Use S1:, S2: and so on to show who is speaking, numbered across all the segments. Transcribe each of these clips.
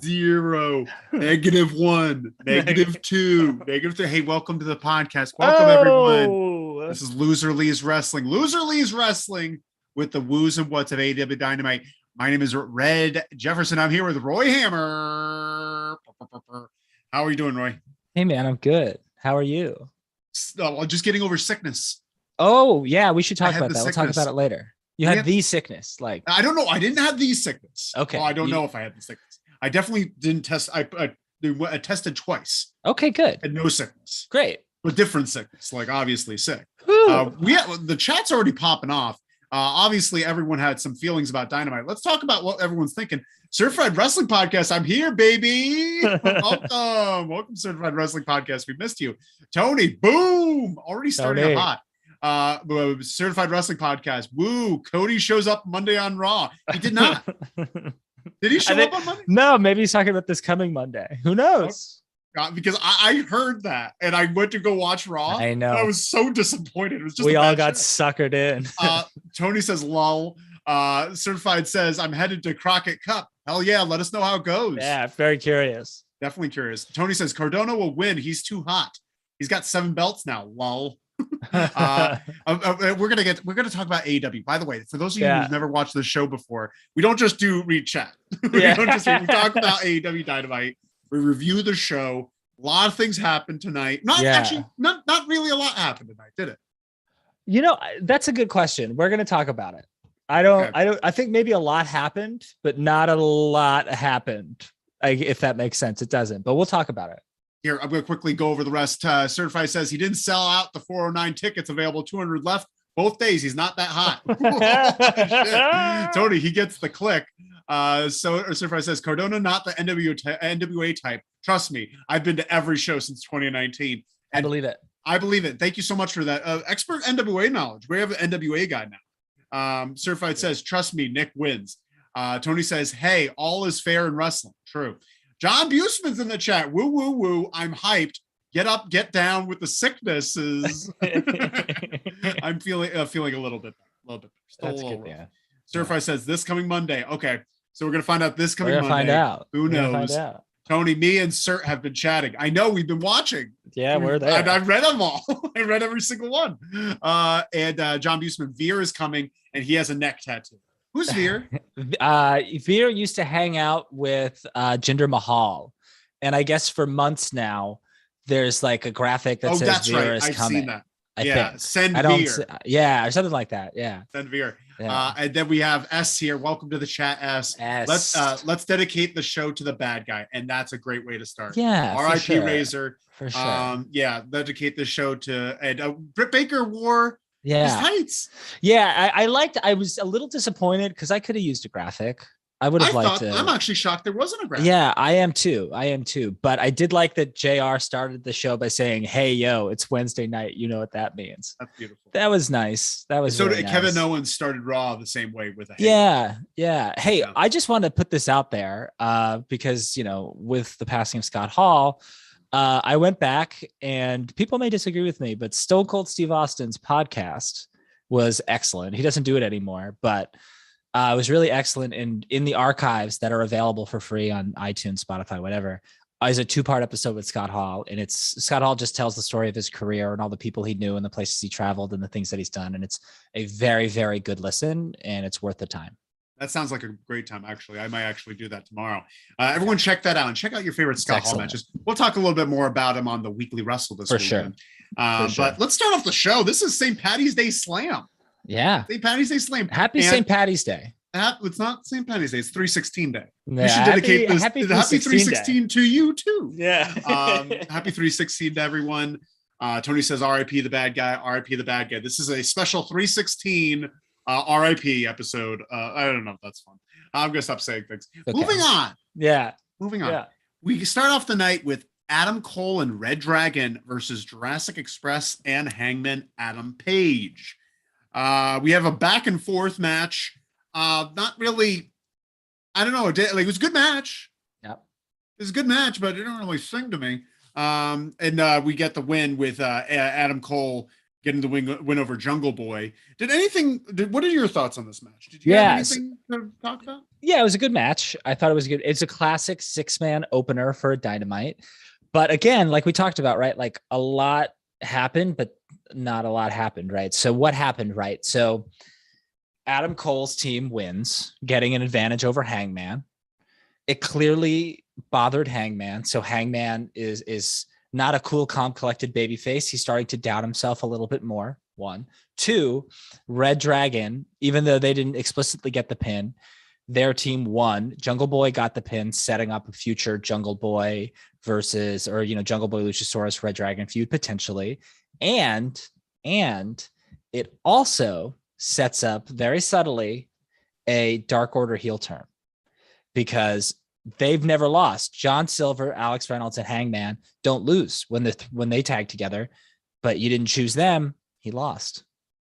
S1: 0, -1, -2, -3. Hey, welcome to the podcast. Welcome, everyone. This is Loser Lee's Wrestling. Loser Lee's Wrestling with the woos and whats of AEW Dynamite. My name is Red Jefferson. I'm here with Roy Hammer. How are you doing, Roy?
S2: Hey, man, I'm good. How are you?
S1: Just getting over sickness.
S2: Oh, yeah, we should talk about that.
S1: Sickness.
S2: We'll talk about it later. You had the sickness. Like,
S1: I don't know. I didn't have the sickness.
S2: Okay.
S1: Well, I don't know if I had the sickness. I definitely didn't test. I tested twice.
S2: Okay, good.
S1: And no sickness.
S2: Great.
S1: But different sickness, like obviously sick. The chat's already popping off. Obviously, everyone had some feelings about Dynamite. Let's talk about what everyone's thinking. Certified Wrestling Podcast, I'm here, baby. Welcome, Certified Wrestling Podcast. We missed you. Tony, boom, already starting hot. Certified Wrestling Podcast. Woo, Cody shows up Monday on Raw. He did not. Did he show up on Monday?
S2: No, maybe he's talking about this coming Monday. Who knows?
S1: Because I heard that and I went to go watch Raw.
S2: I know.
S1: I was so disappointed. It was just
S2: we all got
S1: show.
S2: suckered in.
S1: Tony says, lol. Certified says, I'm headed to Crockett Cup. Hell yeah, let us know how it goes.
S2: Yeah, very curious.
S1: Definitely curious. Tony says, Cardona will win. He's too hot. He's got 7 belts now. Lol. We're gonna talk about AEW. By the way, for those of you who've never watched the show before, we don't just read chat. we talk about AEW Dynamite. We review the show. A lot of things happened tonight. Not really a lot happened tonight, did it?
S2: That's a good question. We're gonna talk about it. I think maybe a lot happened, but not a lot happened. If that makes sense. It doesn't, but we'll talk about it.
S1: Here, I'm going to quickly go over the rest. Certified says he didn't sell out the 409 tickets available, 200 left both days. He's not that hot. Tony, he gets the click. So Certified says Cardona, not the NWA type. Trust me, I've been to every show since 2019.
S2: I believe it.
S1: I believe it. Thank you so much for that. Expert NWA knowledge. We have an NWA guy now. Certified says, trust me, Nick wins. Tony says, hey, all is fair in wrestling. True. John Busman's in the chat. Woo, woo, woo. I'm hyped. Get up, get down with the sicknesses. I'm feeling a little bit.
S2: That's good, yeah.
S1: Certified says this coming Monday. Okay. So we're going to find out this coming Monday.
S2: Find out.
S1: Who knows? Tony, me and Cert have been chatting. I know we've been watching.
S2: Yeah, we're there.
S1: I've read them all. I read every single one. And John Busman, Veer is coming and he has a neck tattoo. Who's Veer?
S2: Veer used to hang out with Jinder Mahal. And I guess for months now, there's like a graphic that says Veer is coming. I've seen that. I think.
S1: Send Veer.
S2: Yeah, or something like that. Yeah.
S1: Send Veer. Yeah. And then we have S here. Welcome to the chat, S. Let's dedicate the show to the bad guy. And that's a great way to start.
S2: Yeah.
S1: R.I.P. Razor.
S2: For sure.
S1: Dedicate the show to and Britt Baker wore his tights.
S2: Yeah, I was a little disappointed because I could have used a graphic. I would have liked it.
S1: I'm actually shocked there wasn't a graphic.
S2: Yeah, I am too. But I did like that JR started the show by saying, hey, yo, it's Wednesday night. You know what that means.
S1: That's beautiful.
S2: That was nice. That was really nice.
S1: Kevin Owens started Raw the same way with a
S2: hey. Yeah. Hey, I just wanted to put this out there because, with the passing of Scott Hall, I went back and people may disagree with me, but Stone Cold Steve Austin's podcast was excellent. He doesn't do it anymore, but it was really excellent. And in the archives that are available for free on iTunes, Spotify, whatever, is a 2-part episode with Scott Hall. And Scott Hall just tells the story of his career and all the people he knew and the places he traveled and the things that he's done. And it's a very, very good listen and it's worth the time.
S1: That sounds like a great time. Actually, I might actually do that tomorrow. Everyone check that out and check out your favorite Scott Hall matches. We'll talk a little bit more about him on the Weekly Wrestle this week.
S2: Sure.
S1: But let's start off the show. This is St. Patty's Day Slam.
S2: Yeah.
S1: St. Patty's Day Slam.
S2: Happy St. Patty's Day.
S1: It's not St. Patty's Day. It's 316 Day.
S2: Yeah,
S1: we should dedicate this.
S2: Happy
S1: 316 to you too.
S2: Yeah.
S1: Happy 316 to everyone. Tony says RIP the bad guy. RIP the bad guy. This is a special 316 RIP episode. I don't know if that's fun. I'm gonna stop saying things. Okay. Moving on. Moving on. Yeah. We start off the night with Adam Cole and Red Dragon versus Jurassic Express and Hangman Adam Page. We have a back and forth match. Not really. I don't know. It was a good match.
S2: Yep.
S1: It was a good match, but it didn't really sing to me. And we get the win with Adam Cole getting the win over Jungle Boy. What are your thoughts on this match? Did you have anything to talk about? Yeah,
S2: it was a good match. I thought it was good. It's a classic 6-man opener for a Dynamite. But again, like we talked about, right? Like a lot happened, but not a lot happened, right? So what happened, right? So Adam Cole's team wins, getting an advantage over Hangman. It clearly bothered Hangman. So Hangman is not a cool, calm, collected babyface. He's starting to doubt himself a little bit more. 1, 2, Red Dragon, even though they didn't explicitly get the pin, their team won. Jungle Boy got the pin, setting up a future Jungle Boy versus, Jungle Boy Luchasaurus Red Dragon feud potentially. And it also sets up very subtly a Dark Order heel turn because they've never lost. John Silver, Alex Reynolds, and Hangman don't lose when they tag together, but you didn't choose them. He lost.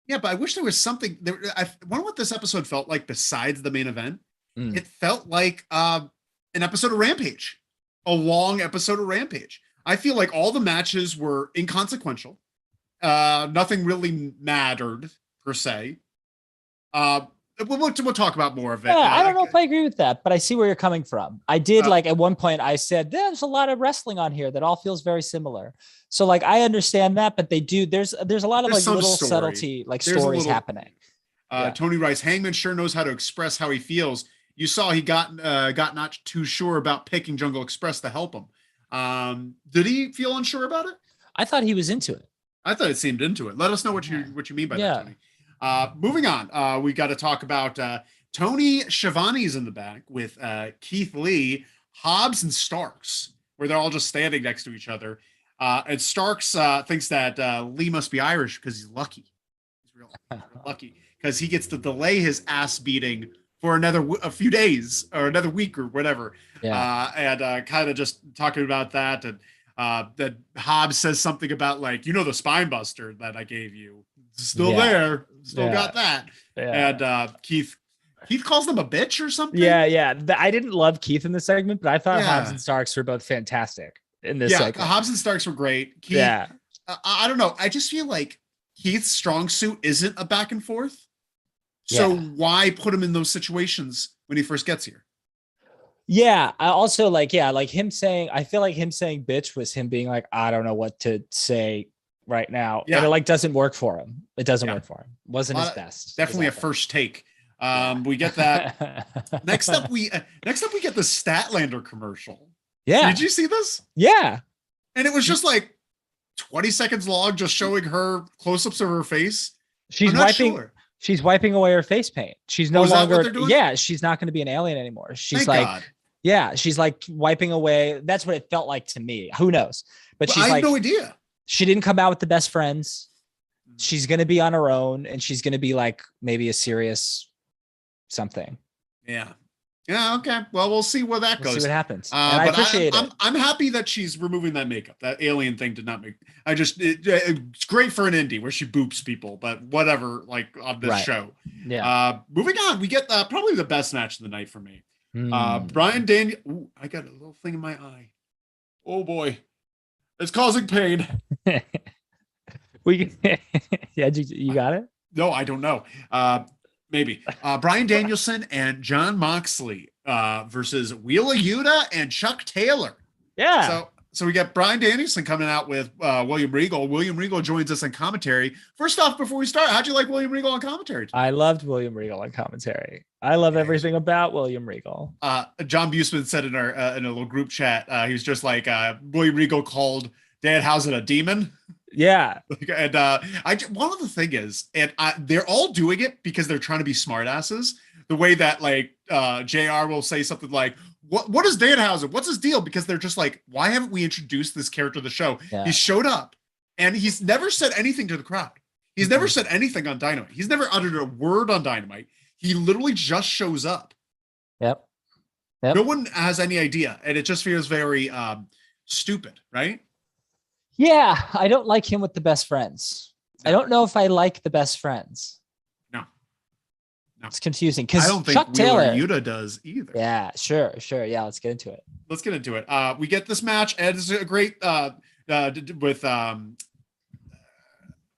S1: Yeah, but I wish there was something. I wonder what this episode felt like besides the main event. It felt like an episode of Rampage, a long episode of Rampage. I feel like all the matches were inconsequential. Nothing really mattered per se. We'll talk about more of it.
S2: Yeah, I don't know if I agree with that, but I see where you're coming from. I did like at one point I said there's a lot of wrestling on here that all feels very similar. So like I understand that, but there's a lot of like little subtlety, like stories happening.
S1: Tony writes, Hangman sure knows how to express how he feels. You saw he got not too sure about picking Jungle Express to help him. Did he feel unsure about it?
S2: I thought he was into it.
S1: I thought it seemed into it. Let us know what you mean by that, Tony. Moving on, we got to talk about Tony Schiavone's in the back with Keith Lee, Hobbs, and Starks, where they're all just standing next to each other. And Starks thinks that Lee must be Irish because he's lucky. He's real lucky because he gets to delay his ass beating for a few days or another week or whatever. Yeah. And kind of just talking about that. And that Hobbs says something about like, the spine buster that I gave you. Still there. Still got that. Yeah. And Keith calls them a bitch or something.
S2: Yeah. I didn't love Keith in this segment, but I thought Hobbs and Starks were both fantastic in this segment.
S1: Hobbs and Starks were great. Keith, I don't know. I just feel like Keith's strong suit isn't a back and forth. So why put him in those situations when he first gets here?
S2: Yeah. I also I feel like him saying bitch was him being like, I don't know what to say right now. Yeah. And it doesn't work for him. It doesn't work for him. Wasn't his best.
S1: Definitely a first take. We get that. Next up we get the Statlander commercial.
S2: Yeah.
S1: Did you see this?
S2: Yeah.
S1: And it was just like 20 seconds long, just showing her close-ups of her face.
S2: She's wiping away her face paint. She's no longer. She's not going to be an alien anymore. She's she's like wiping away. That's what it felt like to me. Who knows? But I have
S1: no idea.
S2: She didn't come out with the best friends. She's going to be on her own, and she's going to be like maybe a serious something.
S1: Yeah. Yeah. Okay. Well, we'll see where that goes.
S2: See what happens. And I appreciate it.
S1: I'm happy that she's removing that makeup. That alien thing did not make. It's great for an indie where she boops people, but whatever. Like on this show. Yeah. Moving on, we get probably the best match of the night for me. Bryan Daniel. Ooh, I got a little thing in my eye. Oh boy, it's causing pain.
S2: You got it?
S1: No, I don't know. Maybe Bryan Danielson and Jon Moxley versus Wheeler Yuta and Chuck Taylor.
S2: Yeah.
S1: So we got Bryan Danielson coming out with William Regal. William Regal joins us in commentary. First off, before we start, how'd you like William Regal on commentary?
S2: I loved William Regal on commentary. I love everything about William Regal.
S1: John Busman said in a little group chat, he was just like, William Regal called Danhausen a demon.
S2: Yeah.
S1: And one of the thing is, and they're all doing it because they're trying to be smartasses. The way that JR will say something like, what is Danhausen? What's his deal? Because they're just like, why haven't we introduced this character to the show? Yeah. He showed up and he's never said anything to the crowd. He's never said anything on Dynamite. He's never uttered a word on Dynamite. He literally just shows up.
S2: Yep.
S1: No one has any idea. And it just feels very stupid, right?
S2: Yeah, I don't like him with the best friends. I don't know if I like the best friends.
S1: No.
S2: It's confusing because
S1: I don't think
S2: Chuck Taylor
S1: Yuta does either.
S2: Yeah, sure. Yeah, let's get into it.
S1: We get this match, and it's a great with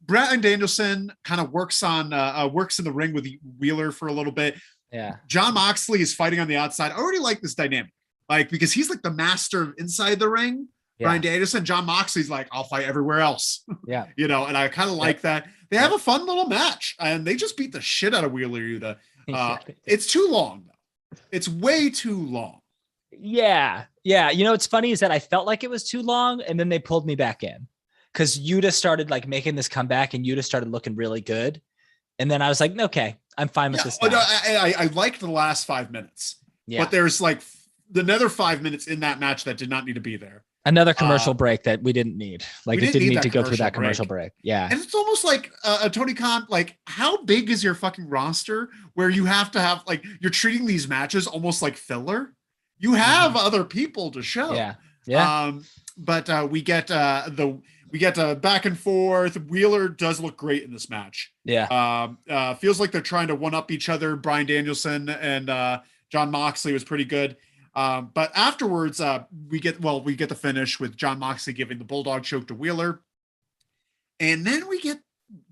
S1: Bryan Danielson kind of works in the ring with Wheeler for a little bit.
S2: Yeah.
S1: Jon Moxley is fighting on the outside. I already like this dynamic, because he's like the master inside the ring. Yeah. Bryan Danielson, Jon Moxley's like, I'll fight everywhere else.
S2: Yeah.
S1: And I kind of like that. They have a fun little match and they just beat the shit out of Wheeler Yuta. It's too long though. It's way too long.
S2: Yeah. What's funny is that I felt like it was too long and then they pulled me back in because Yuta started making this comeback and Yuta started looking really good. And then I was like, okay, I'm fine with this.
S1: I liked the last 5 minutes, but there's another 5 minutes in that match that did not need to be there.
S2: Another commercial break that we didn't need. It didn't need to go through that commercial break. Yeah.
S1: And it's almost like a Tony Khan, how big is your fucking roster where you have to have, you're treating these matches almost like filler? You have other people to show.
S2: Yeah. Yeah.
S1: But we get back and forth. Wheeler does look great in this match.
S2: Yeah.
S1: Feels like they're trying to one up each other. Bryan Danielson and Jon Moxley was pretty good. But afterwards, we get the finish with Jon Moxley giving the Bulldog choke to Wheeler. And then we get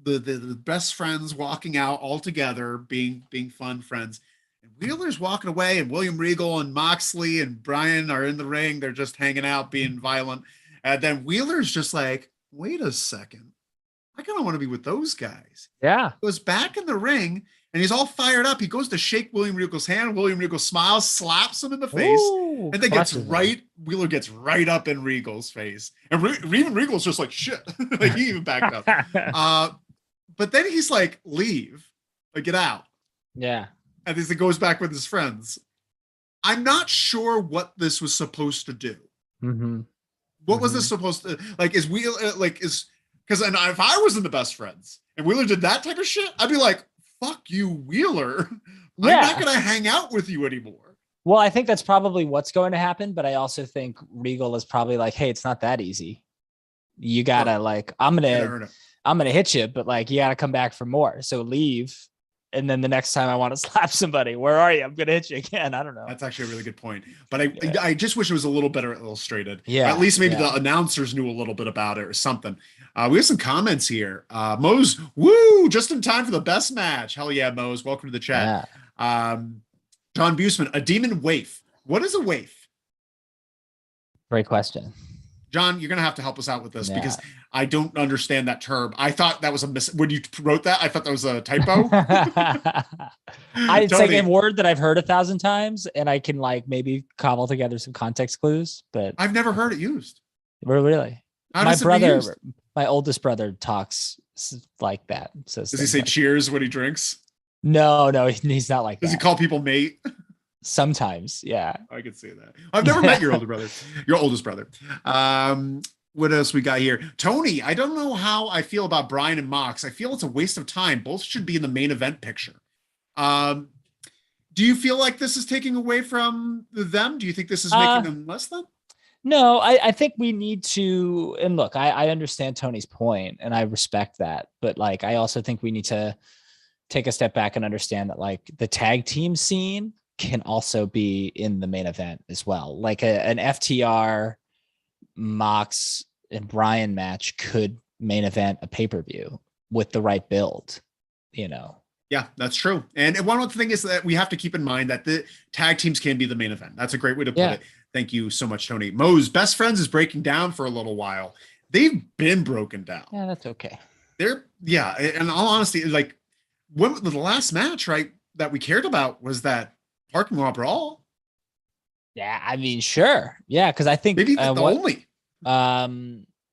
S1: the best friends walking out all together, being fun friends. And Wheeler's walking away, and William Regal and Moxley and Bryan are in the ring. They're just hanging out, being violent. And then Wheeler's just like, wait a second. I kind of want to be with those guys.
S2: Yeah.
S1: He goes back in the ring, and he's all fired up. He goes to shake William Regal's hand. William Regal smiles, slaps him in the face, and then Wheeler gets right up in Regal's face. And even Regal's just like, shit. Like, he even backed up. But then he's like, leave. Like, get out.
S2: Yeah.
S1: And he goes back with his friends. I'm not sure what this was supposed to do.
S2: Mm-hmm.
S1: What was this supposed to, like, is Wheeler, like, because if I was in the best friends and Wheeler did that type of shit, I'd be like, fuck you, Wheeler. Yeah. I'm not going to hang out with you anymore.
S2: Well, I think that's probably what's going to happen. But I also think Regal is probably like, hey, it's not that easy. You got to I'm going to hit you, but like, you got to come back for more. So leave. And then the next time I want to slap somebody, where are you? I'm going to hit you again. I don't know.
S1: That's actually a really good point. But I just wish it was a little better illustrated.
S2: Yeah.
S1: Or at least maybe the announcers knew a little bit about it or something. We have some comments here. Mose, woo, just in time for the best match. Hell yeah, Mose. Welcome to the chat. Yeah. John Busman, a demon waif. What is a waif?
S2: Great question.
S1: John, you're going to have to help us out with this because I don't understand that term. I thought that was when you wrote that, I thought that was a typo.
S2: It's like a word that I've heard 1,000 times and I can like maybe cobble together some context clues, but
S1: I've never heard it used.
S2: Really? My oldest brother talks like that.
S1: Does he say cheers when he drinks?
S2: No, he's not like that.
S1: Does he call people mate?
S2: Sometimes, yeah.
S1: I could see that. I've never met your oldest brother. What else we got here? Tony, I don't know how I feel about Bryan and Mox. I feel it's a waste of time. Both should be in the main event picture. Do you feel like this is taking away from them? Do you think this is making them less than?
S2: No, I think we need to, and look, I understand Tony's point and I respect that, but like, I also think we need to take a step back and understand that like the tag team scene can also be in the main event as well. Like an FTR, Mox and Bryan match could main event a pay-per-view with the right build,
S1: Yeah, that's true. And one thing is that we have to keep in mind that the tag teams can be the main event. That's a great way to put it. Thank you so much, Tony. Mo's Best Friends is breaking down for a little while. They've been broken down.
S2: Yeah, that's okay.
S1: In all honesty, like when the last match, right, that we cared about was that parking lot brawl.
S2: Yeah, I mean, sure. Yeah, because I think
S1: maybe the only.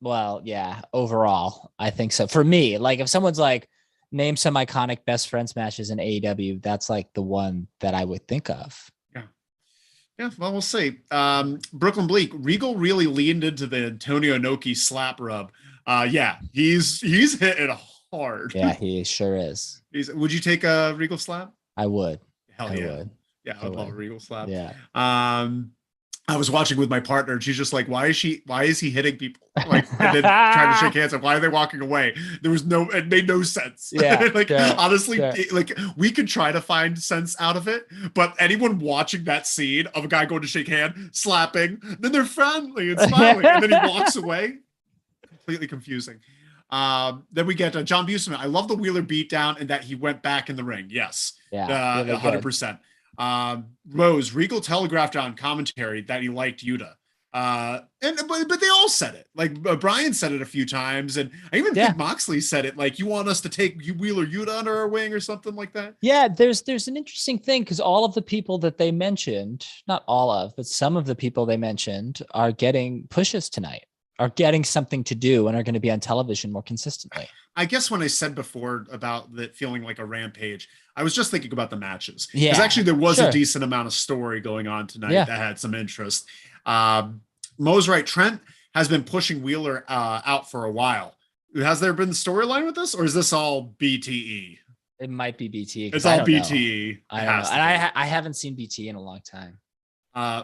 S2: Well, yeah, overall, I think so. For me, like if someone's like, name some iconic Best Friends matches in AEW, that's like the one that I would think of.
S1: Yeah, well, we'll see. Brooklyn Bleak, Regal really leaned into the Antonio Inoki slap rub. Yeah, he's hitting hard.
S2: Yeah, he sure is.
S1: Would you take a Regal slap?
S2: I would.
S1: Hell yeah. I would. Yeah, I would love a Regal slap.
S2: Yeah.
S1: I was watching with my partner and she's just like, why is he hitting people? Like, and then trying to shake hands. Like, why are they walking away? It made no sense.
S2: Yeah.
S1: Honestly, like we could try to find sense out of it, but anyone watching that scene of a guy going to shake hand, slapping, then they're friendly and smiling, and then he walks away. Completely confusing. Then we get John Busman. I love the Wheeler beatdown and that he went back in the ring. Yes.
S2: Yeah.
S1: 100%. Rose, Regal telegraphed on commentary that he liked Yuta. But they all said it. Like Bryan said it a few times, and I even think Moxley said it. Like, you want us to take Wheeler Yuta under our wing or something like that.
S2: Yeah, there's an interesting thing because all of the people that they mentioned, not all of, but some of the people they mentioned are getting pushes tonight, are getting something to do, and are going to be on television more consistently.
S1: I guess when I said before about that feeling like a rampage, I was just thinking about the matches.
S2: Yeah,
S1: because actually there was a decent amount of story going on tonight that had some interest. Mo's right. Trent has been pushing Wheeler out for a while. Has there been storyline with this, or is this all BTE?
S2: It might be BTE.
S1: It's all BTE.
S2: I don't know. And I haven't seen BTE in a long time.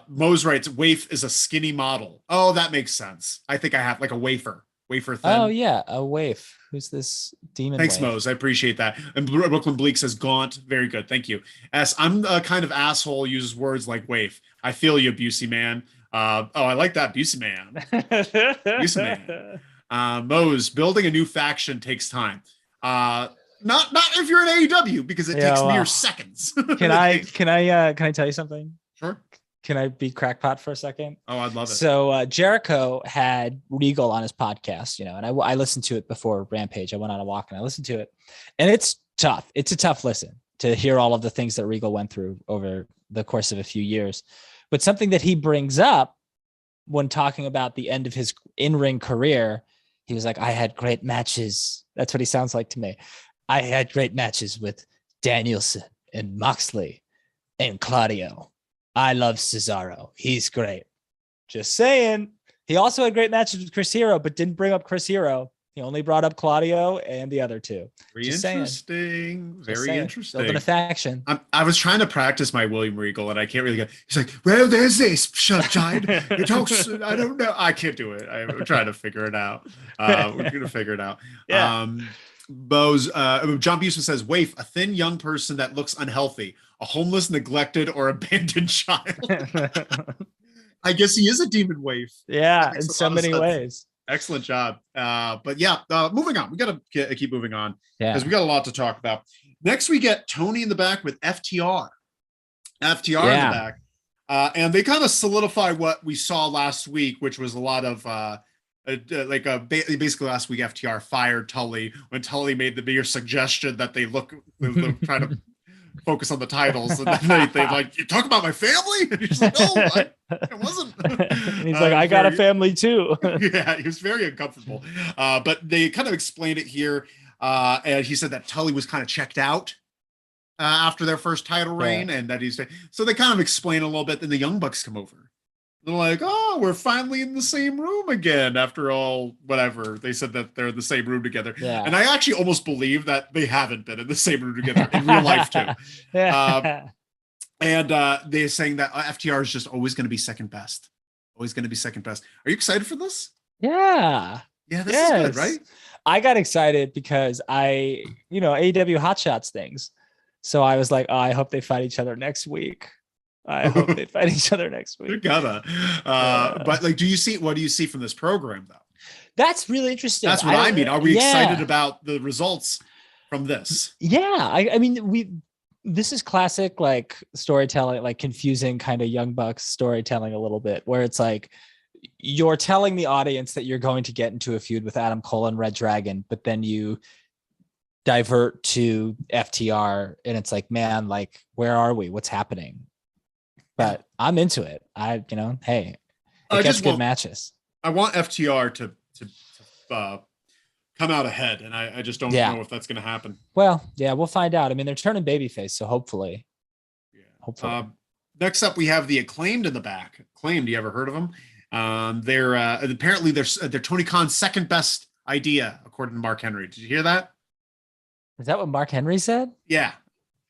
S1: Mo's right. Waif is a skinny model. Oh, that makes sense. I think I have like a wafer. Wafer Thin.
S2: Oh yeah, a waif. Who's this demon?
S1: Thanks,
S2: waif?
S1: Mose. I appreciate that. And Brooklyn Bleak says Gaunt. Very good. Thank you. S, I'm a kind of asshole, uses words like waif. I feel you, Busey man. I like that, Busey man. Busey man. Mose, building a new faction takes time. Not if you're in AEW, because it takes mere seconds.
S2: Can I tell you something?
S1: Sure.
S2: Can I be crackpot for a second?
S1: Oh, I'd love it.
S2: So Jericho had Regal on his podcast, and I listened to it before Rampage. I went on a walk and I listened to it, and it's tough. It's a tough listen to hear all of the things that Regal went through over the course of a few years. But something that he brings up when talking about the end of his in-ring career, he was like, I had great matches. That's what he sounds like to me. I had great matches with Danielson and Moxley and Claudio. I love Cesaro. He's great. Just saying. He also had great matches with Chris Hero, but didn't bring up Chris Hero. He only brought up Claudio and the other two.
S1: Very interesting. Very interesting.
S2: Building a faction.
S1: I was trying to practice my William Regal, and I can't really get. He's like, well, there's this sunshine. It talks. I don't know. I can't do it. I'm trying to figure it out. We're gonna figure it out.
S2: Yeah.
S1: Boyzzz, John Busman says, waif, a thin young person that looks unhealthy, a homeless, neglected, or abandoned child. I guess he is a demon waif.
S2: Yeah, in so many ways.
S1: Excellent job. But yeah, moving on. We got to keep moving on because
S2: Yeah.
S1: we got a lot to talk about. Next, we get Tony in the back with FTR. FTR in the back. And they kind of solidify what we saw last week, which was a lot of basically last week FTR fired Tully when Tully made the bigger suggestion that they try to focus on the titles, and then they like, you talk about my family, and he's like, no, it wasn't.
S2: He's like, I got a family too.
S1: Yeah, he was very uncomfortable, but they kind of explained it here, and he said that Tully was kind of checked out after their first title reign, and that so they kind of explain a little bit. Then the Young Bucks come over. They're like, oh, we're finally in the same room again after all, whatever. They said that they're in the same room together.
S2: Yeah.
S1: And I actually almost believe that they haven't been in the same room together in real life too. And they're saying that FTR is just always going to be second best. Always going to be second best. Are you excited for this?
S2: Yeah.
S1: Yeah, this is good, right?
S2: I got excited because AEW Hot Shots things. So I was like, oh, I hope they fight each other next week. I hope they fight each other next week.
S1: They're gonna. But like, what do you see from this program though?
S2: That's really interesting.
S1: That's what I mean. Are we excited about the results from this?
S2: Yeah. I mean, this is classic like storytelling, like confusing kind of Young Bucks storytelling a little bit, where it's like you're telling the audience that you're going to get into a feud with Adam Cole and Red Dragon, but then you divert to FTR and it's like, man, like, where are we? What's happening? But I'm into it. Hey, it gets good matches.
S1: I want FTR to come out ahead, and I just don't know if that's going to happen.
S2: Well, yeah, we'll find out. I mean, they're turning babyface, so hopefully.
S1: Yeah.
S2: Hopefully.
S1: Next up, we have the Acclaimed in the back. Acclaimed, you ever heard of them? They're apparently they're Tony Khan's second best idea, according to Mark Henry. Did you hear that?
S2: Is that what Mark Henry said?
S1: Yeah.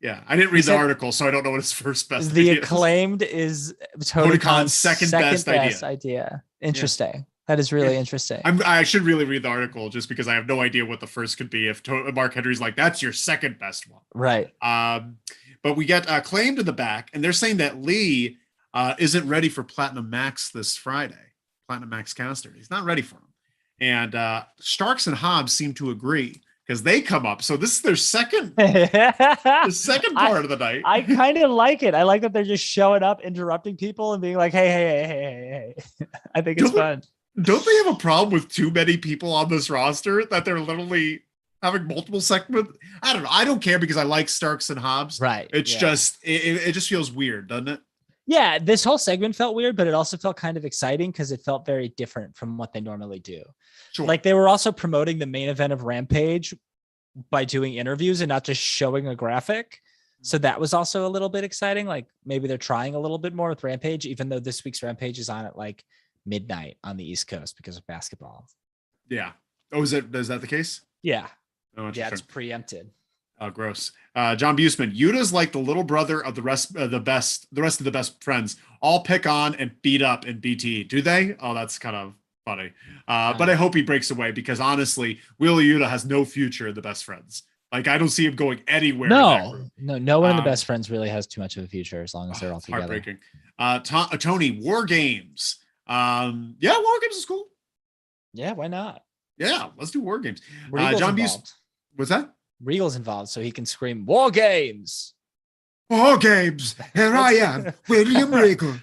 S1: Yeah, I didn't read the article, so I don't know what his first best
S2: the
S1: idea
S2: Acclaimed is Tony Khan's second best idea. Interesting. Yeah. That is really interesting.
S1: I should really read the article just because I have no idea what the first could be if Mark Henry's like, that's your second best one.
S2: Right.
S1: But we get Acclaimed in the back, and they're saying that Lee isn't ready for Platinum Max this Friday. Platinum Max Caster. He's not ready for him. And Starks and Hobbs seem to agree, because they come up. So this is their second part of the night.
S2: I kind of like it. I like that they're just showing up, interrupting people and being like, hey. I think it's fun.
S1: Don't they have a problem with too many people on this roster that they're literally having multiple segments? I don't know. I don't care because I like Starks and Hobbs.
S2: Right.
S1: It's just, it just feels weird, doesn't it?
S2: Yeah. This whole segment felt weird, but it also felt kind of exciting because it felt very different from what they normally do.
S1: Sure.
S2: Like they were also promoting the main event of Rampage by doing interviews and not just showing a graphic. So that was also a little bit exciting. Like maybe they're trying a little bit more with Rampage, even though this week's Rampage is on at like midnight on the East Coast because of basketball.
S1: Yeah. Oh, is that the case?
S2: Yeah.
S1: Oh,
S2: yeah, it's preempted.
S1: Oh, gross. John Busman, Yuta's like the little brother of the rest of the best friends. All pick on and beat up in BT. Do they? Oh, that's kind of Funny. But I hope he breaks away because honestly, Wheeler Yuta has no future in the Best Friends. Like, I don't see him going anywhere.
S2: No one in the Best Friends really has too much of a future as long as they're all together.
S1: Heartbreaking. Tony, War Games. Yeah, War Games is cool.
S2: Yeah, why not?
S1: Yeah, let's do War Games.
S2: John Buse.
S1: What's that?
S2: Regal's involved, so he can scream War Games.
S1: War Games. Here I am, William Regal.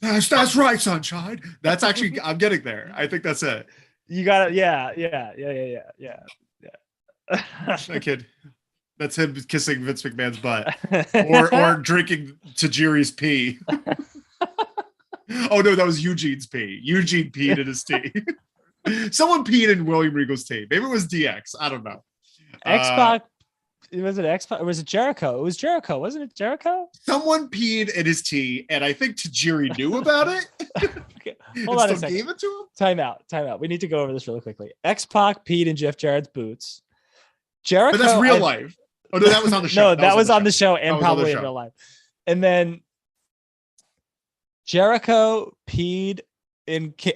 S1: That's right, Sunshine. That's actually, I'm getting there. I think that's it.
S2: You got it. Yeah.
S1: That kid. That's him kissing Vince McMahon's butt, or drinking Tajiri's pee. Oh no, that was Eugene's pee. Eugene peed in his tea. Someone peed in William Regal's tea. Maybe it was DX. I don't know.
S2: X-Pac. Was it X-Pac or was it Jericho? It was Jericho, wasn't it? Jericho.
S1: Someone peed in his tea, and I think Tajiri knew about it.
S2: Okay. Hold on a second.
S1: Gave it to him.
S2: Time out. We need to go over this really quickly. X-Pac peed in Jeff Jarrett's boots. Jericho.
S1: But that's real life. Oh no, that was on the show.
S2: No, that was on the show and probably in real life. And then Jericho peed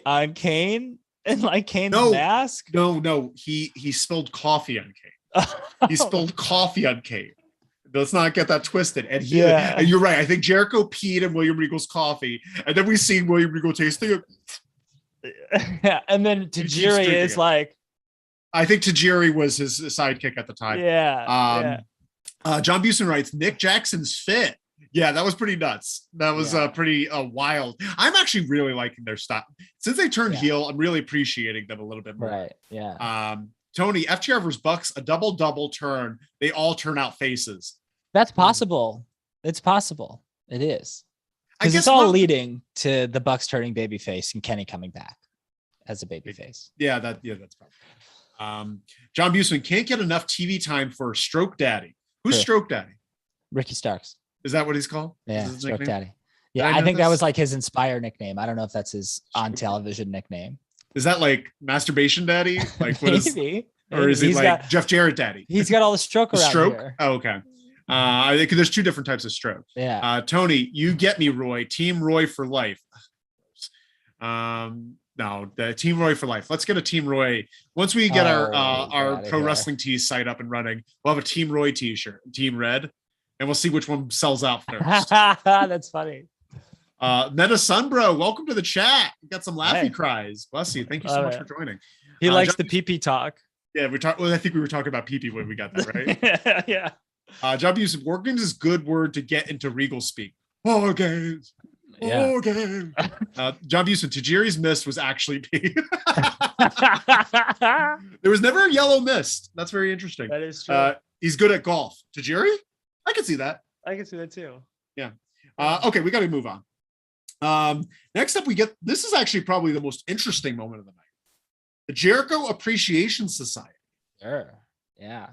S2: on Kane and like Kane's mask.
S1: No, he spilled coffee on Kane. He spilled coffee on Kane. Let's not get that twisted. And and you're right. I think Jericho peed in William Regal's coffee, and then we seen William Regal tasting it.
S2: Yeah, and then Tajiri is like.
S1: I think Tajiri was his sidekick at the time.
S2: Yeah.
S1: John Busen writes, Nick Jackson's fit. Yeah, that was pretty nuts. That was pretty wild. I'm actually really liking their style. Since they turned heel, I'm really appreciating them a little bit more.
S2: Right. Yeah.
S1: Tony, FTR versus Bucks, a double turn. They all turn out faces.
S2: That's possible. It's possible. It is. Because it's all leading to the Bucks turning babyface and Kenny coming back as a babyface.
S1: Yeah, that's probably. John Buseman can't get enough TV time for Stroke Daddy. Who's Stroke Daddy?
S2: Ricky Starks.
S1: Is that what he's called?
S2: Yeah, Stroke Daddy. Yeah, I think that was like his Inspire nickname. I don't know if that's his on television nickname.
S1: Is that like Masturbation Daddy? Like what
S2: maybe.
S1: Or is he like Jeff Jarrett Daddy?
S2: He's got all the stroke around here.
S1: Oh, okay. I think there's two different types of stroke.
S2: Yeah.
S1: Tony, you get me, Roy. Team Roy for life. No, the Team Roy for life. Let's get a Team Roy. Once we get our pro wrestling tees site up and running, we'll have a Team Roy t-shirt, Team Red, and we'll see which one sells out first.
S2: That's funny.
S1: Meta Sunbro, welcome to the chat. We got some laughy cries. Bless you. Thank you so much for joining.
S2: He likes the pee-pee talk.
S1: Yeah, I think we were talking about pee-pee when we got that, right?
S2: Yeah.
S1: John Buse, War Games is good word to get into Regal speak. War Games. War Games. John Buse, Tajiri's mist was actually pee. There was never a yellow mist. That's very interesting.
S2: That is true.
S1: He's good at golf. Tajiri? I can see that.
S2: I can see that too.
S1: Yeah. Okay, we got to move on. Next up, this is actually probably the most interesting moment of the night. The Jericho Appreciation Society.
S2: Sure. Yeah.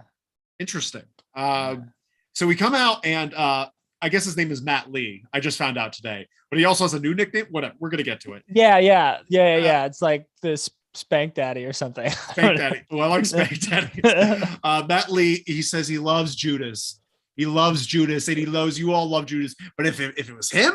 S1: Interesting. So we come out and I guess his name is Matt Lee. I just found out today, but he also has a new nickname. Whatever. We're going to get to it.
S2: Yeah. It's like the Spank Daddy or something.
S1: Spank Daddy. Well, I like Spank Daddy. Matt Lee, he says he loves Judas. He loves Judas and he loves, you all love Judas. But if it was him,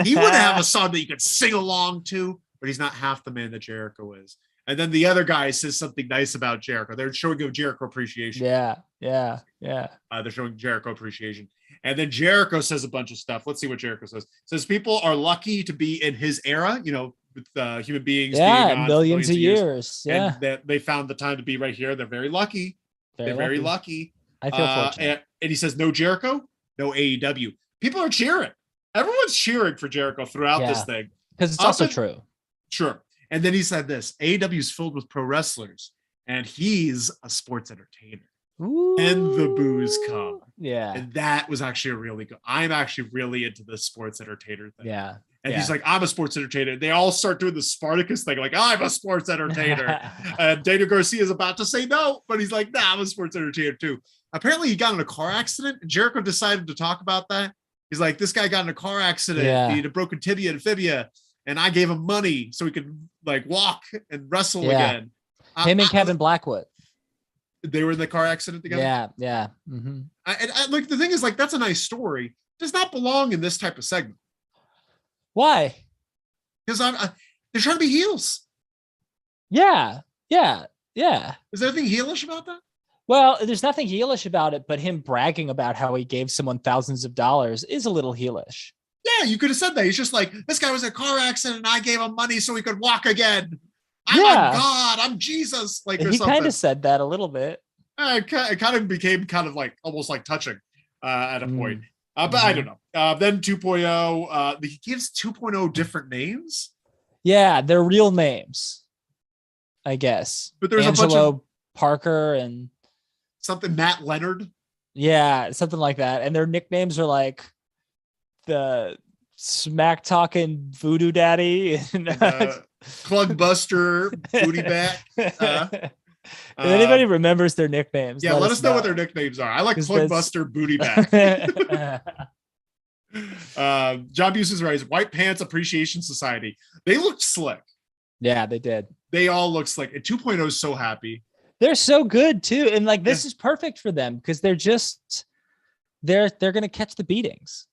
S1: he would have a song that you could sing along to, but he's not half the man that Jericho is. And then the other guy says something nice about Jericho. They're showing him Jericho appreciation.
S2: Yeah.
S1: They're showing Jericho appreciation. And then Jericho says a bunch of stuff. Let's see what Jericho says. Says people are lucky to be in his era, with human beings.
S2: Yeah, millions of years. Yeah.
S1: And that they found the time to be right here. They're very lucky. Very lucky.
S2: I feel fortunate.
S1: And he says, no Jericho, no AEW. People are cheering. Everyone's cheering for Jericho throughout this thing.
S2: Because it's also true.
S1: Sure. And then he said this, AEW is filled with pro wrestlers and he's a sports entertainer.
S2: Ooh.
S1: And the boos come.
S2: Yeah.
S1: And that was actually a really good. I'm actually really into the sports entertainer thing.
S2: Yeah.
S1: And he's like, I'm a sports entertainer. They all start doing the Spartacus thing, like, I'm a sports entertainer. And Daniel Garcia is about to say no, but he's like, nah, I'm a sports entertainer too. Apparently he got in a car accident and Jericho decided to talk about that. He's like, this guy got in a car accident. He had a broken tibia and fibia. And I gave him money so he could like walk and wrestle again.
S2: Him and Kevin Blackwood.
S1: They were in the car accident together.
S2: Yeah. Mm-hmm.
S1: I like the thing is like that's a nice story. It does not belong in this type of segment.
S2: Why?
S1: Because they're trying to be heels.
S2: Yeah. Yeah. Yeah.
S1: Is there anything heelish about that?
S2: Well, there's nothing heelish about it, but him bragging about how he gave someone thousands of dollars is a little heelish.
S1: Yeah, you could have said that. He's just like, this guy was in a car accident and I gave him money so he could walk again. I'm God. I'm Jesus. Like,
S2: he kind of said that a little bit.
S1: It kind of became kind of like almost like touching at a point. But I don't know. Then 2.0, he gives 2.0 different names.
S2: Yeah, they're real names, I guess.
S1: But there's
S2: Angelo
S1: a bunch of
S2: Parker and
S1: something Matt Leonard.
S2: Yeah, something like that. And their nicknames are like the smack talking voodoo daddy and
S1: Plug Buster, Booty Back.
S2: If anybody remembers their nicknames,
S1: yeah, let us know what their nicknames are. I like Plug Buster, Booty Back. John Busey is right. White Pants Appreciation Society. They looked slick.
S2: Yeah, they did.
S1: They all look slick. And 2.0 is so happy.
S2: They're so good too. And like, this is perfect for them because they're going to catch the beatings.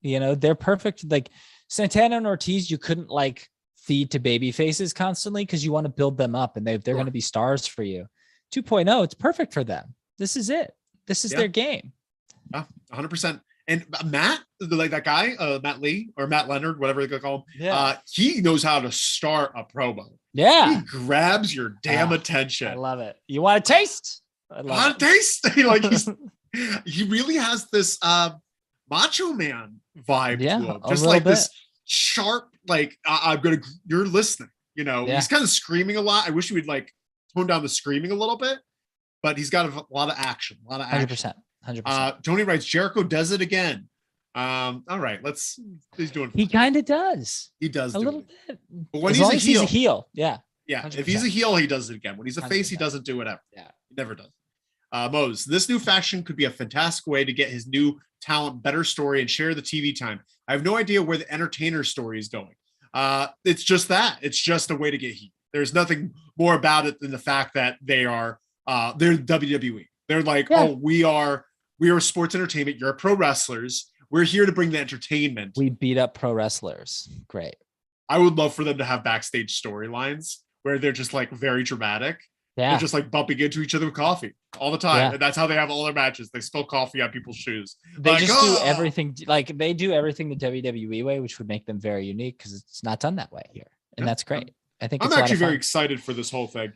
S2: You know, they're perfect. Like Santana and Ortiz, you couldn't like feed to baby faces constantly because you want to build them up and they're going to be stars for you. 2.0, it's perfect for them. This is it. This is their game.
S1: Yeah, 100%. And Matt, like that guy, Matt Lee or Matt Leonard, whatever they call him, he knows how to start a promo.
S2: Yeah.
S1: He grabs your damn attention.
S2: I love it. You want a taste?
S1: I want a taste? Like he really has this Macho Man vibe to him. Just like this sharp, like, you're listening, you know, he's kind of screaming a lot. I wish he would like tone down the screaming a little bit, but he's got a lot of action, 100%. Tony writes, Jericho does it again. All right, he's doing fine.
S2: He kind of does.
S1: He does
S2: a little bit.
S1: But when he's a heel.
S2: Yeah.
S1: Yeah. 100%. If he's a heel, he does it again. When he's a face, 100%. He doesn't do whatever.
S2: Yeah.
S1: He never does. Mose, this new faction could be a fantastic way to get his new talent better story and share the TV time. I have no idea where the entertainer story is going. It's just that. It's just a way to get heat. There's nothing more about it than the fact that they're WWE. They're like, we are sports entertainment. You're pro wrestlers. We're here to bring the entertainment.
S2: We beat up pro wrestlers. Great.
S1: I would love for them to have backstage storylines where they're just like very dramatic. Yeah. They're just like bumping into each other with coffee all the time. Yeah. And that's how they have all their matches. They spill coffee on people's shoes.
S2: They like, just do everything. Like they do everything the WWE way, which would make them very unique because it's not done that way here. And that's great. I think
S1: I'm actually very excited for this whole thing.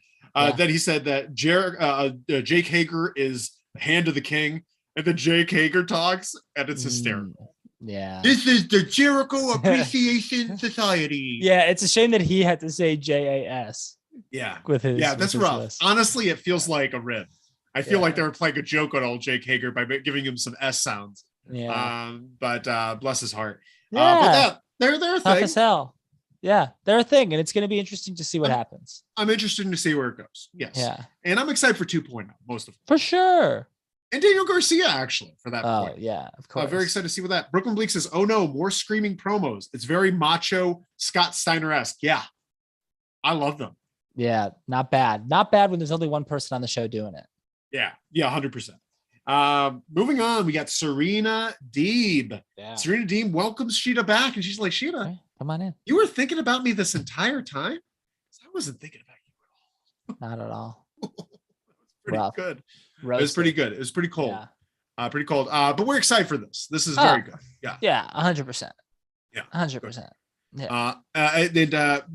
S1: Then he said that Jake Hager is hand of the king. And then Jake Hager talks, and it's hysterical.
S2: Yeah.
S1: This is the Jericho Appreciation Society.
S2: Yeah, it's a shame that he had to say JAS.
S1: Yeah.
S2: With his
S1: that's rough. List. Honestly, it feels like a rib. I feel like they were playing a joke on old Jake Hager by giving him some S sounds.
S2: Yeah.
S1: But bless his heart.
S2: Yeah.
S1: But they're a
S2: tough
S1: thing.
S2: As hell. Yeah, they're a thing, and it's going to be interesting to see what happens.
S1: I'm interested to see where it goes. Yes.
S2: Yeah.
S1: And I'm excited for 2.0, most of them.
S2: For sure.
S1: And Daniel Garcia, actually, for that point.
S2: Yeah, of course.
S1: Very excited to see what that. Brooklyn Bleak says, oh no, more screaming promos. It's very macho, Scott Steiner-esque. Yeah. I love them.
S2: Yeah, not bad. Not bad when there's only one person on the show doing it.
S1: Yeah, 100%. Moving on, we got Serena Deeb.
S2: Yeah.
S1: Serena Deeb welcomes Sheeta back, and she's like, Sheeta,
S2: okay, come on in.
S1: You were thinking about me this entire time? I wasn't thinking about you
S2: at all. Not at all.
S1: Pretty good.
S2: Roasted.
S1: It was pretty good. It was pretty cold. Yeah. Pretty cold. But we're excited for this. This is very good. Yeah.
S2: Yeah. 100%.
S1: Yeah.
S2: 100%. Yeah.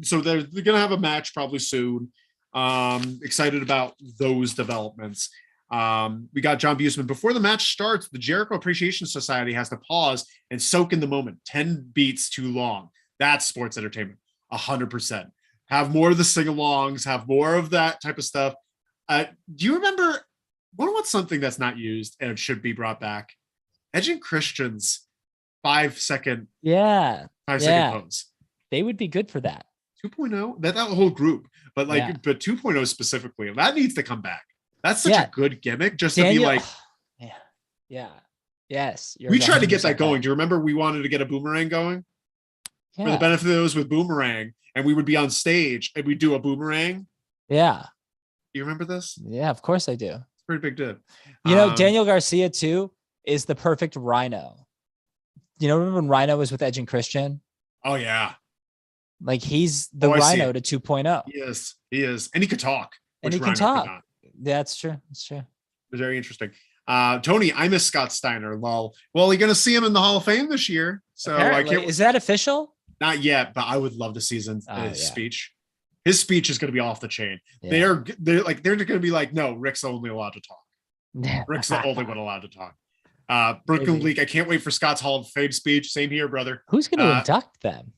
S1: So they're gonna have a match probably soon. Excited about those developments. We got John Busman. Before the match starts, the Jericho Appreciation Society has to pause and soak in the moment. 10 beats too long. That's sports entertainment. 100%. Have more of the sing-alongs. Have more of that type of stuff. Do you remember? What's something that's not used and it should be brought back? Edge and Christian's 5-second.
S2: Yeah.
S1: 5-second pose.
S2: They would be good for that.
S1: 2.0, that whole group, but 2.0 specifically, that needs to come back. That's such a good gimmick just to be like,
S2: yes.
S1: We tried to get that going. Do you remember we wanted to get a boomerang going for the benefit of those with boomerang, and we would be on stage and we'd do a boomerang?
S2: Yeah.
S1: Do you remember this?
S2: Yeah, of course I do.
S1: It's pretty big deal.
S2: You know, Daniel Garcia too is the perfect Rhino. You know, remember when Rhino was with Edge and Christian?
S1: Oh yeah.
S2: Like he's the Rhino to 2.0.
S1: He is. And he could talk.
S2: And he can talk. That's true. That's true.
S1: Very interesting. Tony, I miss Scott Steiner. Lol. Well, you're going to see him in the Hall of Fame this year. So
S2: is that official?
S1: Not yet, but I would love to see his speech. His speech is going to be off the chain.
S2: Yeah.
S1: They're going to be like, no, Rick's only allowed to talk. Rick's the only one allowed to talk. Brooklyn Bleak, I can't wait for Scott's Hall of Fame speech. Same here, brother.
S2: Who's going to induct them?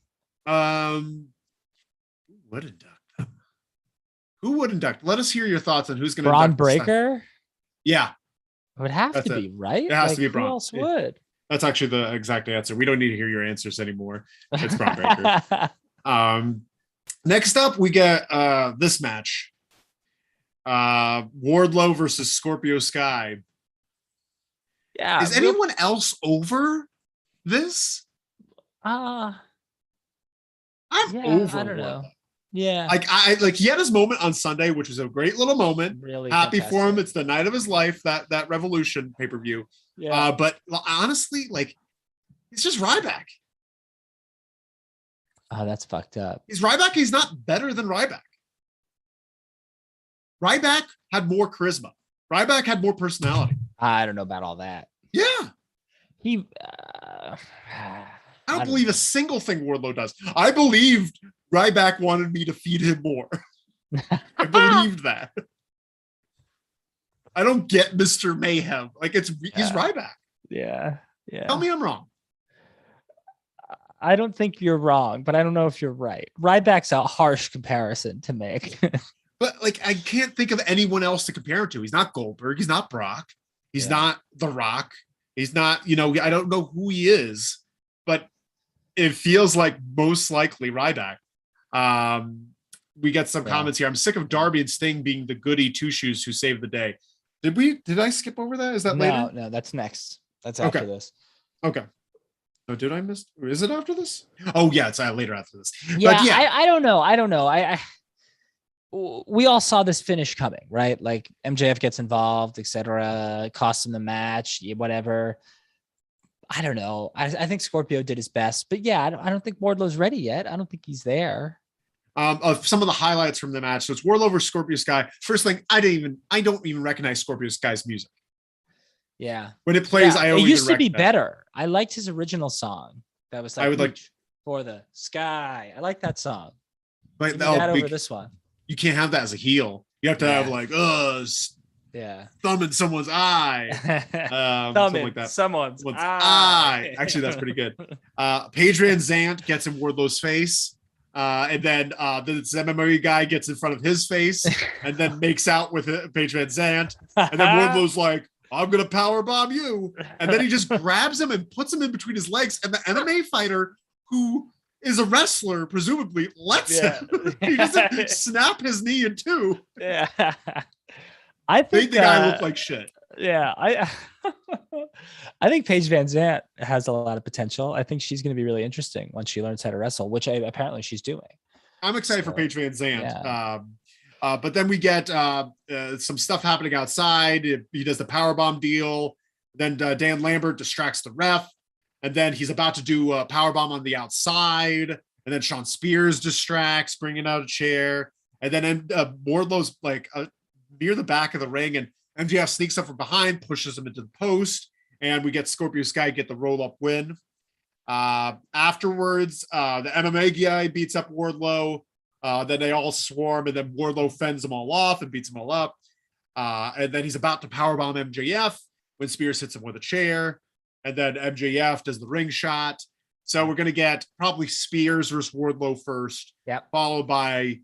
S1: Who would induct them? Who would induct? Let us hear your thoughts on who's going to
S2: induct. Braun Breaker?
S1: Yeah.
S2: It would have to be, right?
S1: It has to be Braun.
S2: Who else would?
S1: That's actually the exact answer. We don't need to hear your answers anymore. It's Braun Breaker. Next up, we get this match. Wardlow versus Scorpio Sky.
S2: Yeah.
S1: Is anyone else over this?
S2: I'm
S1: over.
S2: I don't know. Yeah.
S1: Like he had his moment on Sunday, which was a great little moment.
S2: Really
S1: happy
S2: fantastic.
S1: for him. It's the night of his life, that Revolution pay-per-view.
S2: Yeah.
S1: But honestly, like it's just Ryback.
S2: Oh, that's fucked up.
S1: He's Ryback. He's not better than Ryback. Ryback had more charisma. Ryback had more personality.
S2: I don't know about all that.
S1: Yeah.
S2: He.
S1: I don't believe a single thing Wardlow does. I believed Ryback wanted me to feed him more. I believed that. I don't get Mr. Mayhem. Like he's Ryback.
S2: Yeah. Yeah.
S1: Tell me I'm wrong.
S2: I don't think you're wrong, but I don't know if you're right. Ryback's a harsh comparison to make.
S1: But like, I can't think of anyone else to compare him to. He's not Goldberg. He's not Brock. He's not The Rock. He's not, I don't know who he is, but it feels like most likely Ryback. We get some comments here. I'm sick of Darby and Sting being the goody two shoes who saved the day. Did I skip over that? Is that later?
S2: No, that's next. That's after this.
S1: Okay. Oh, did I miss? Is it after this? Oh yeah, it's later after this.
S2: Yeah,
S1: but yeah.
S2: I don't know. We all saw this finish coming, right? Like MJF gets involved, etc. Costs him the match, whatever. I don't know. I think Scorpio did his best, but yeah, I don't think Wardlow's ready yet. I don't think he's there.
S1: Of some of the highlights from the match. So it's Wardlow versus Scorpio Sky. First thing, I don't even recognize Scorpio Sky's music.
S2: Yeah.
S1: When it plays,
S2: it used to be better. I liked his original song. That was like,
S1: I would like
S2: for the sky. I like that song.
S1: But
S2: over this one.
S1: You can't have that as a heel. You have to have like, thumb in someone's eye. Something like that.
S2: Someone's
S1: eye. Actually, that's pretty good. Paige Van Zandt gets in Wardlow's face. And then the MMA guy gets in front of his face and then makes out with Paige Van Zandt. And then Wardlow's like, I'm going to powerbomb you. And then he just grabs him and puts him in between his legs. And the MMA fighter, who is a wrestler, presumably, lets him. He doesn't snap his knee in two.
S2: Yeah. I think
S1: the guy looked like shit.
S2: Yeah. I think Paige Van Zandt has a lot of potential. I think she's going to be really interesting once she learns how to wrestle, which apparently she's doing.
S1: I'm excited for Paige Van Zandt.
S2: Yeah.
S1: But then we get some stuff happening outside. He does the powerbomb deal. Then Dan Lambert distracts the ref. And then he's about to do a powerbomb on the outside. And then Sean Spears distracts, bringing out a chair. And then Wardlow's like near the back of the ring. And MJF sneaks up from behind, pushes him into the post. And we get Scorpio Sky get the roll-up win. Afterwards, the MMA guy beats up Wardlow. Then they all swarm, and then Wardlow fends them all off and beats them all up. And then he's about to powerbomb MJF when Spears hits him with a chair. And then MJF does the ring shot. So we're going to get probably Spears versus Wardlow first, followed by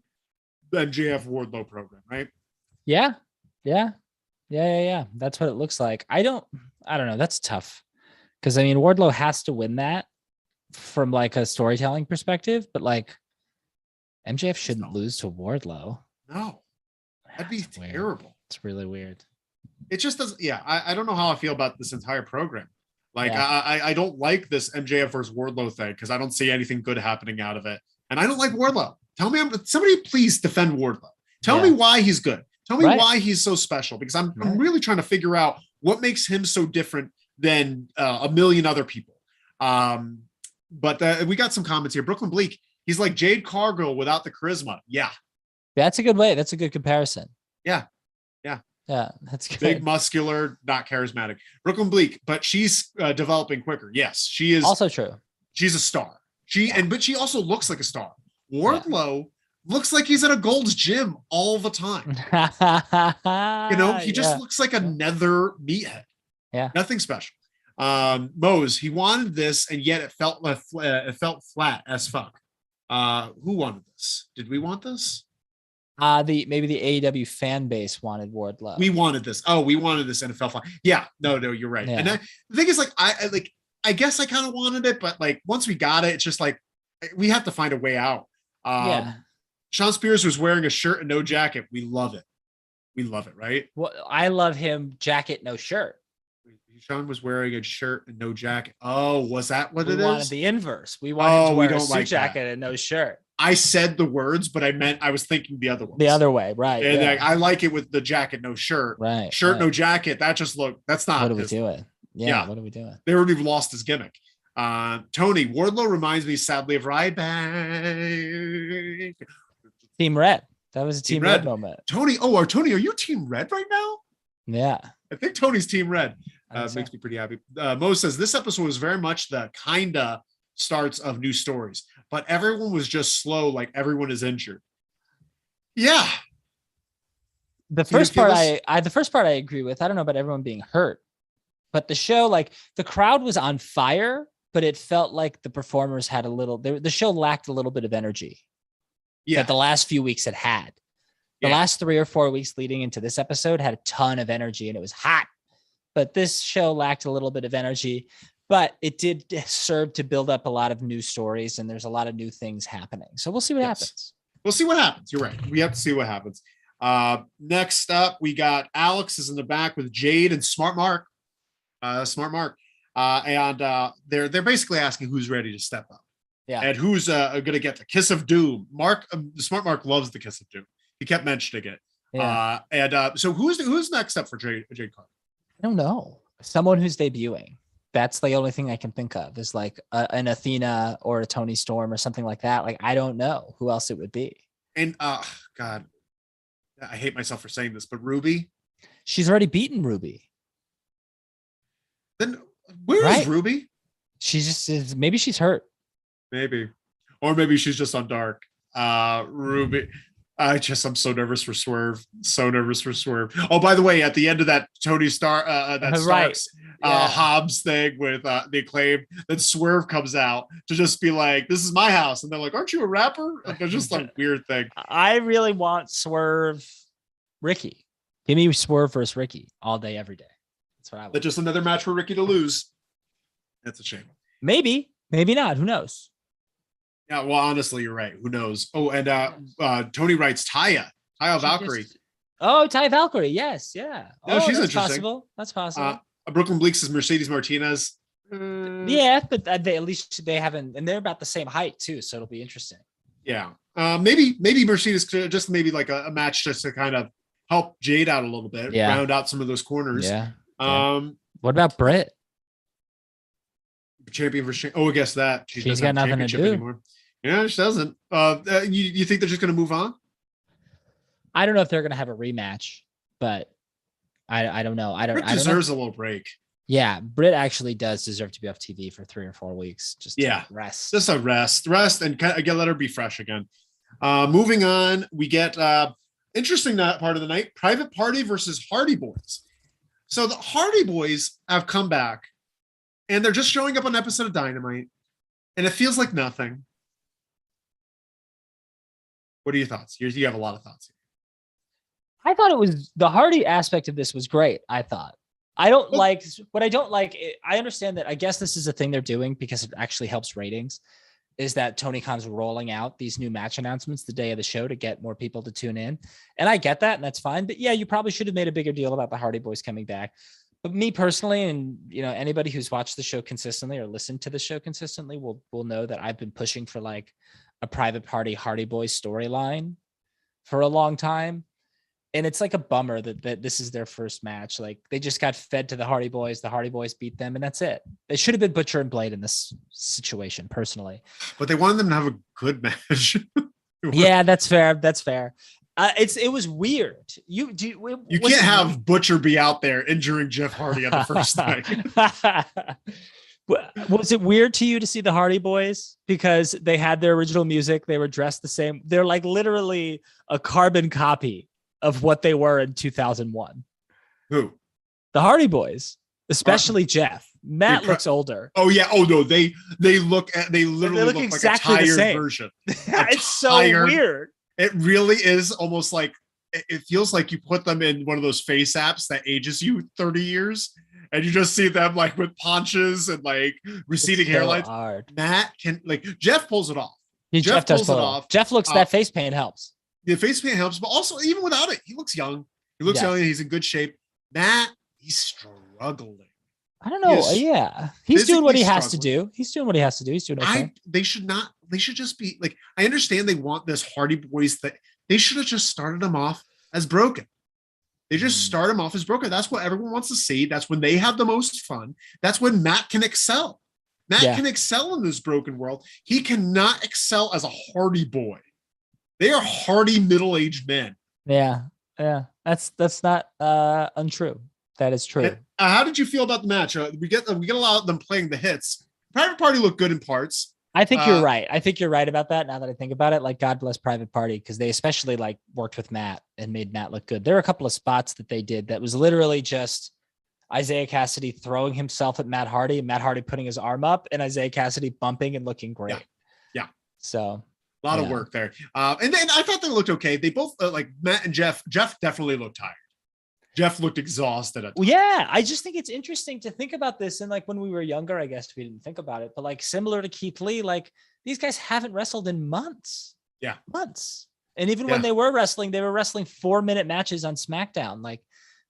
S1: the MJF Wardlow program, right?
S2: Yeah. That's what it looks like. I don't know. That's tough. Because I mean, Wardlow has to win that from like a storytelling perspective, but like MJF shouldn't lose to Wardlow.
S1: No, that'd be terrible.
S2: Weird. It's really weird.
S1: It just doesn't. Yeah, I don't know how I feel about this entire program. Like, I don't like this MJF versus Wardlow thing because I don't see anything good happening out of it. And I don't like Wardlow. Tell me, somebody please defend Wardlow. Tell me why he's good. Tell me why he's so special, because I'm really trying to figure out what makes him so different than a million other people. But we got some comments here. Brooklyn Bleak, He's like Jade Cargill without the charisma. Yeah.
S2: That's a good way. That's a good comparison.
S1: Yeah.
S2: Yeah, that's good.
S1: Big, muscular, not charismatic. Brooklyn Bleak, but she's developing quicker. Yes, she is.
S2: Also true.
S1: She's a star. But she also looks like a star. Wardlow looks like he's at a Gold's Gym all the time. He just looks like a nether meathead.
S2: Yeah,
S1: nothing special. Boyzzz, he wanted this, and yet it felt flat as fuck. Who wanted this? Did we want this?
S2: Maybe the AEW fan base wanted Wardlow.
S1: We wanted this. Oh, we wanted this, and it felt fine. Yeah, no, you're right.
S2: Yeah.
S1: And the thing is, like, I guess I kind of wanted it, but like once we got it, it's just like we have to find a way out. Sean Spears was wearing a shirt and no jacket. We love it. We love it, right?
S2: Well, I love him jacket, no shirt.
S1: Sean was wearing a shirt and no jacket. Oh, was that what it is?
S2: We wanted the inverse. We wanted to wear a suit jacket and no shirt.
S1: I said the words, but I was thinking the other one.
S2: The other way, right?
S1: And I like it with the jacket, no shirt.
S2: Right.
S1: Shirt, no jacket. That's not.
S2: What are we doing? Yeah. What are we doing?
S1: They already lost his gimmick. Tony Wardlow reminds me sadly of Ryback.
S2: Team Red. That was a Team Red moment.
S1: Tony, are you Team Red right now?
S2: Yeah.
S1: I think Tony's Team Red. Makes me pretty happy. Mo says this episode was very much the kinda starts of new stories, but everyone was just slow, like everyone is injured. Yeah.
S2: The first part I agree with. I don't know about everyone being hurt, but the show, like the crowd was on fire, but it felt like the performers had the show lacked a little bit of energy.
S1: Yeah.
S2: That the last few weeks had. The last 3 or 4 weeks leading into this episode had a ton of energy and it was hot. But this show lacked a little bit of energy, but it did serve to build up a lot of new stories and there's a lot of new things happening. So we'll see what happens.
S1: We'll see what happens. You're right. We have to see what happens. Next up, we got Alex is in the back with Jade and Smart Mark. And they're basically asking who's ready to step up.
S2: Yeah.
S1: And who's going to get the kiss of doom. Smart Mark loves the kiss of doom. He kept mentioning it.
S2: Yeah.
S1: So who's next up for Jade Carter?
S2: I don't know. Someone who's debuting. That's the only thing I can think of is like an Athena or a Tony Storm or something like that. Like, I don't know who else it would be.
S1: And God, I hate myself for saying this, but Ruby.
S2: She's already beaten Ruby.
S1: Then where is Ruby?
S2: She just is. Maybe she's hurt.
S1: Maybe. Or maybe she's just on dark. Ruby. I'm so nervous for Swerve. So nervous for Swerve. Oh, by the way, at the end of that Tony Starks Hobbs thing with the Acclaim, then Swerve comes out to just be like, "This is my house," and they're like, "Aren't you a rapper?" Like, it's just like weird thing.
S2: I really want Swerve, Ricky. Give me Swerve versus Ricky all day, every day. That's what I want.
S1: That's just another match for Ricky to lose. That's a shame.
S2: Maybe not. Who knows?
S1: Yeah, well, honestly, you're right. Who knows? Oh, and Tony writes Taya Valkyrie.
S2: Taya Valkyrie. Yes, yeah.
S1: No, she's
S2: that's
S1: interesting.
S2: That's possible.
S1: Brooklyn Bleak says Mercedes Martinez.
S2: Yeah, but at least they haven't, and they're about the same height too, so it'll be interesting.
S1: Yeah, maybe Mercedes just maybe like a match just to kind of help Jade out a little bit, round out some of those corners.
S2: Yeah. What about Britt?
S1: Champion for I guess that
S2: she's got nothing to do
S1: anymore. Yeah, she doesn't. You think they're just going to move on?
S2: I don't know if they're going to have a rematch, but I don't know.
S1: Britt deserves a little break.
S2: Yeah, Britt actually does deserve to be off TV for 3 or 4 weeks. Just rest.
S1: Just a rest, and again, let her be fresh again. Moving on, we get interesting part of the night: Private Party versus Hardy Boys. So the Hardy Boys have come back, and they're just showing up on an episode of Dynamite, and it feels like nothing. What are your thoughts? You have a lot of thoughts here.
S2: I thought it was the Hardy aspect of this was great. I thought. I don't like what I don't like. I understand that. I guess this is a thing they're doing because it actually helps ratings. Is that Tony Khan's rolling out these new match announcements the day of the show to get more people to tune in, and I get that, and that's fine. But yeah, you probably should have made a bigger deal about the Hardy Boys coming back. But me personally, and anybody who's watched the show consistently or listened to the show consistently will know that I've been pushing for like a Private Party Hardy Boys storyline for a long time. And it's like a bummer that this is their first match. Like they just got fed to the Hardy Boys. The Hardy Boys beat them, and that's it. It should have been Butcher and Blade in this situation, personally.
S1: But they wanted them to have a good match.
S2: Yeah, that's fair. That's fair. It was weird. You
S1: can't have Butcher be out there injuring Jeff Hardy on the first night.
S2: Was it weird to you to see the Hardy Boys because they had their original music? They were dressed the same. They're like literally a carbon copy of what they were in 2001.
S1: Who?
S2: The Hardy Boys, especially Jeff. Matt looks older.
S1: Oh yeah. Oh no, they literally look
S2: exactly
S1: like a
S2: the
S1: tired
S2: same
S1: version.
S2: It's so weird.
S1: It really is almost like it feels like you put them in one of those face apps that ages you 30 years. And you just see them like with paunches and like receding hairlines.
S2: Hard.
S1: Matt can Jeff pulls it off.
S2: Jeff does pull it off. Jeff looks that face paint helps.
S1: The face paint helps, but also even without it, he looks young. He looks young and he's in good shape. Matt, he's struggling.
S2: I don't know. Yeah. He's doing what he has to do. He's doing okay.
S1: They should just be like, I understand they want this Hardy Boys thing. They should have just started them off as broken. They just start him off as broken. That's what everyone wants to see. That's when they have the most fun. That's when Matt can excel. Matt can excel in this broken world. He cannot excel as a Hardy Boy. They are hardy middle-aged men.
S2: Yeah. That's not untrue. That is true.
S1: And, how did you feel about the match? We get a lot of them playing the hits. Private Party looked good in parts.
S2: I think you're right. I think you're right about that. Now that I think about it, like God bless Private Party, because they especially like worked with Matt and made Matt look good. There are a couple of spots that they did that was literally just Isaiah Cassidy throwing himself at Matt Hardy, and Matt Hardy putting his arm up, and Isaiah Cassidy bumping and looking great.
S1: Yeah.
S2: So
S1: a lot of work there. And then I thought they looked okay. They both like Matt and Jeff. Jeff definitely looked tired. Jeff looked exhausted.
S2: Yeah, I just think it's interesting to think about this. And like when we were younger, I guess we didn't think about it, but like similar to Keith Lee, like these guys haven't wrestled in months.
S1: Yeah.
S2: Months. And even when they were wrestling 4-minute matches on SmackDown. Like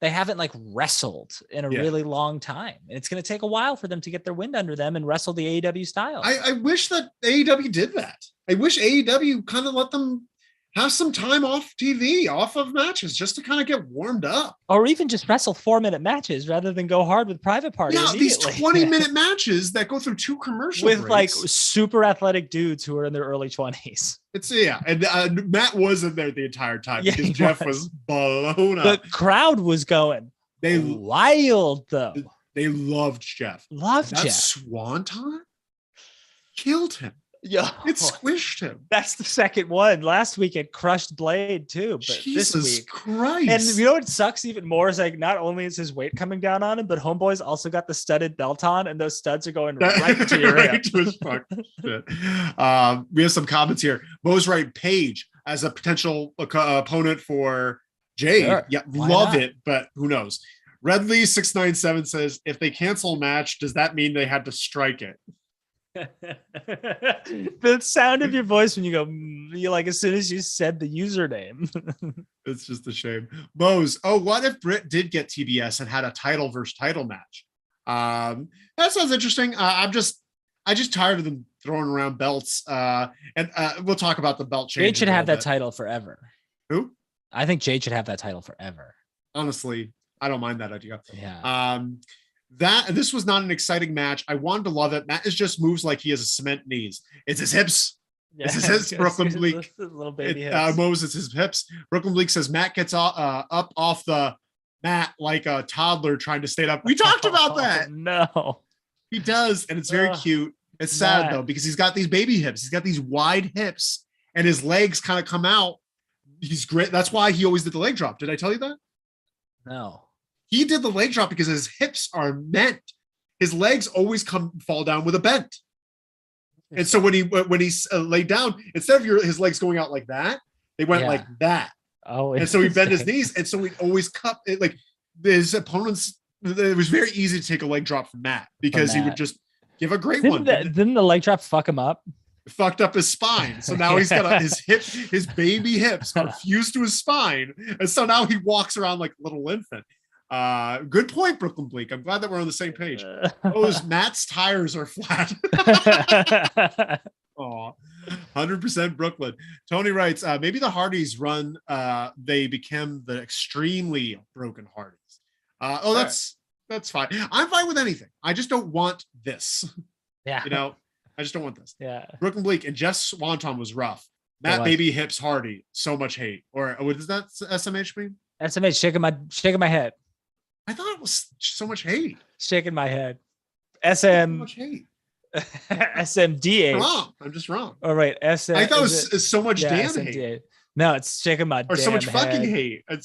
S2: they haven't like wrestled in a really long time. And it's going to take a while for them to get their wind under them and wrestle the AEW style.
S1: I wish that AEW did that. I wish AEW kind of let them have some time off TV, off of matches, just to kind of get warmed up.
S2: Or even just wrestle 4-minute matches rather than go hard with Private Party.
S1: Yeah, these 20-minute matches that go through 2 commercial
S2: with
S1: breaks.
S2: Like super athletic dudes who are in their early 20s.
S1: It's and Matt wasn't there the entire time because Jeff was blown up.
S2: The crowd was going wild though.
S1: They loved Jeff.
S2: Jeff.
S1: Swanton killed him.
S2: Yeah,
S1: it squished him.
S2: That's the second one. Last week it crushed Blade too, but
S1: Jesus
S2: this week,
S1: Christ!
S2: And you know what sucks even more is like not only is his weight coming down on him, but Homeboy's also got the studded belt on, and those studs are going right to your
S1: right to his fucking shit. We have some comments here. Mo's right, Paige as a potential opponent for Jade.
S2: Sure.
S1: Yeah,
S2: Why
S1: love
S2: not?
S1: it, but who knows? Redley 697 says, if they cancel a match, does that mean they had to strike it?
S2: The sound of your voice when you go, you like as soon as you said the username.
S1: It's just a shame. Mo's, what if Britt did get TBS and had a title versus title match? That sounds interesting. I just tired of them throwing around belts. And we'll talk about the belt change.
S2: Jade should have that title forever.
S1: Who?
S2: I think Jade should have that title forever.
S1: Honestly, I don't mind that idea.
S2: Yeah.
S1: This was not an exciting match. I wanted to love it. Matt is just moves like he has a cement knees. It's his hips. It's his hips. Brooklyn Bleak.
S2: Little baby hips.
S1: Moses, his hips. Brooklyn Bleak says Matt gets up off the mat like a toddler trying to stay up. We talked about that.
S2: No,
S1: he does, and it's very cute. It's sad though because he's got these baby hips. He's got these wide hips, and his legs kind of come out. He's great. That's why he always did the leg drop. Did I tell you that?
S2: No.
S1: He did the leg drop because his hips are bent. His legs always fall down with a bent. And so when he laid down, instead of his legs going out like that, they went like that.
S2: Oh,
S1: and so he bent his knees, and so he always cut it. Like his opponents, it was very easy to take a leg drop from Matt because he would just give a great one.
S2: Didn't the leg drop fuck him up?
S1: Fucked up his spine. So now he's got his baby hips are fused to his spine, and so now he walks around like a little infant. Good point, Brooklyn Bleak. I'm glad that we're on the same page. Matt's tires are flat. Oh, 100% Brooklyn. Tony writes, maybe the Hardys run, they became the extremely broken Hardys. That's fine. I'm fine with anything. I just don't want this.
S2: Yeah.
S1: I just don't want this.
S2: Yeah.
S1: Brooklyn Bleak and Jess Swanton was rough. Matt Baby Hips Hardy, so much hate. Or what does that SMH mean?
S2: SMH shaking my head.
S1: I thought it was so much hate.
S2: Shaking my head.
S1: SM. So much hate.
S2: SMDA.
S1: Wrong. I'm just wrong.
S2: All right. SM.
S1: I thought it was so much damn
S2: SMDA.
S1: hate.
S2: No, it's shaking my
S1: or so much
S2: head.
S1: Fucking hate. It's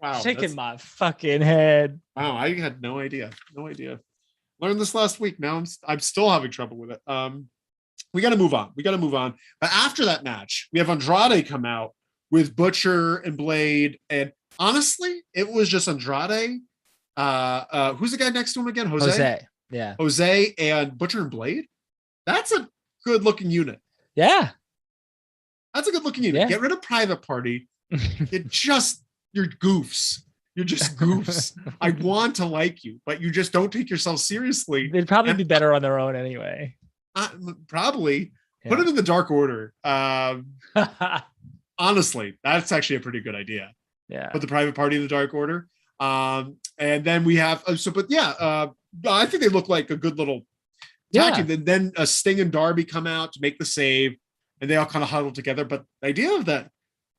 S1: wow.
S2: Shaking my fucking head.
S1: Wow, I had no idea. Learned this last week. Now I'm still having trouble with it. We got to move on. But after that match, we have Andrade come out with Butcher and Blade, and honestly, it was just Andrade. Who's the guy next to him again? Jose.
S2: Yeah.
S1: Jose and Butcher and Blade. That's a good looking unit.
S2: Yeah.
S1: That's a good looking unit.
S2: Yeah.
S1: Get rid of Private Party. You're goofs. You're just goofs. I want to like you, but you just don't take yourself seriously.
S2: They'd probably be better on their own anyway.
S1: Probably. Yeah. Put them in the Dark Order. Honestly, that's actually a pretty good idea.
S2: Yeah.
S1: Put the Private Party in the Dark Order. And then we have I think they look like a good little tag team. And then Sting and Darby come out to make the save, and they all kind of huddle together. But the idea of that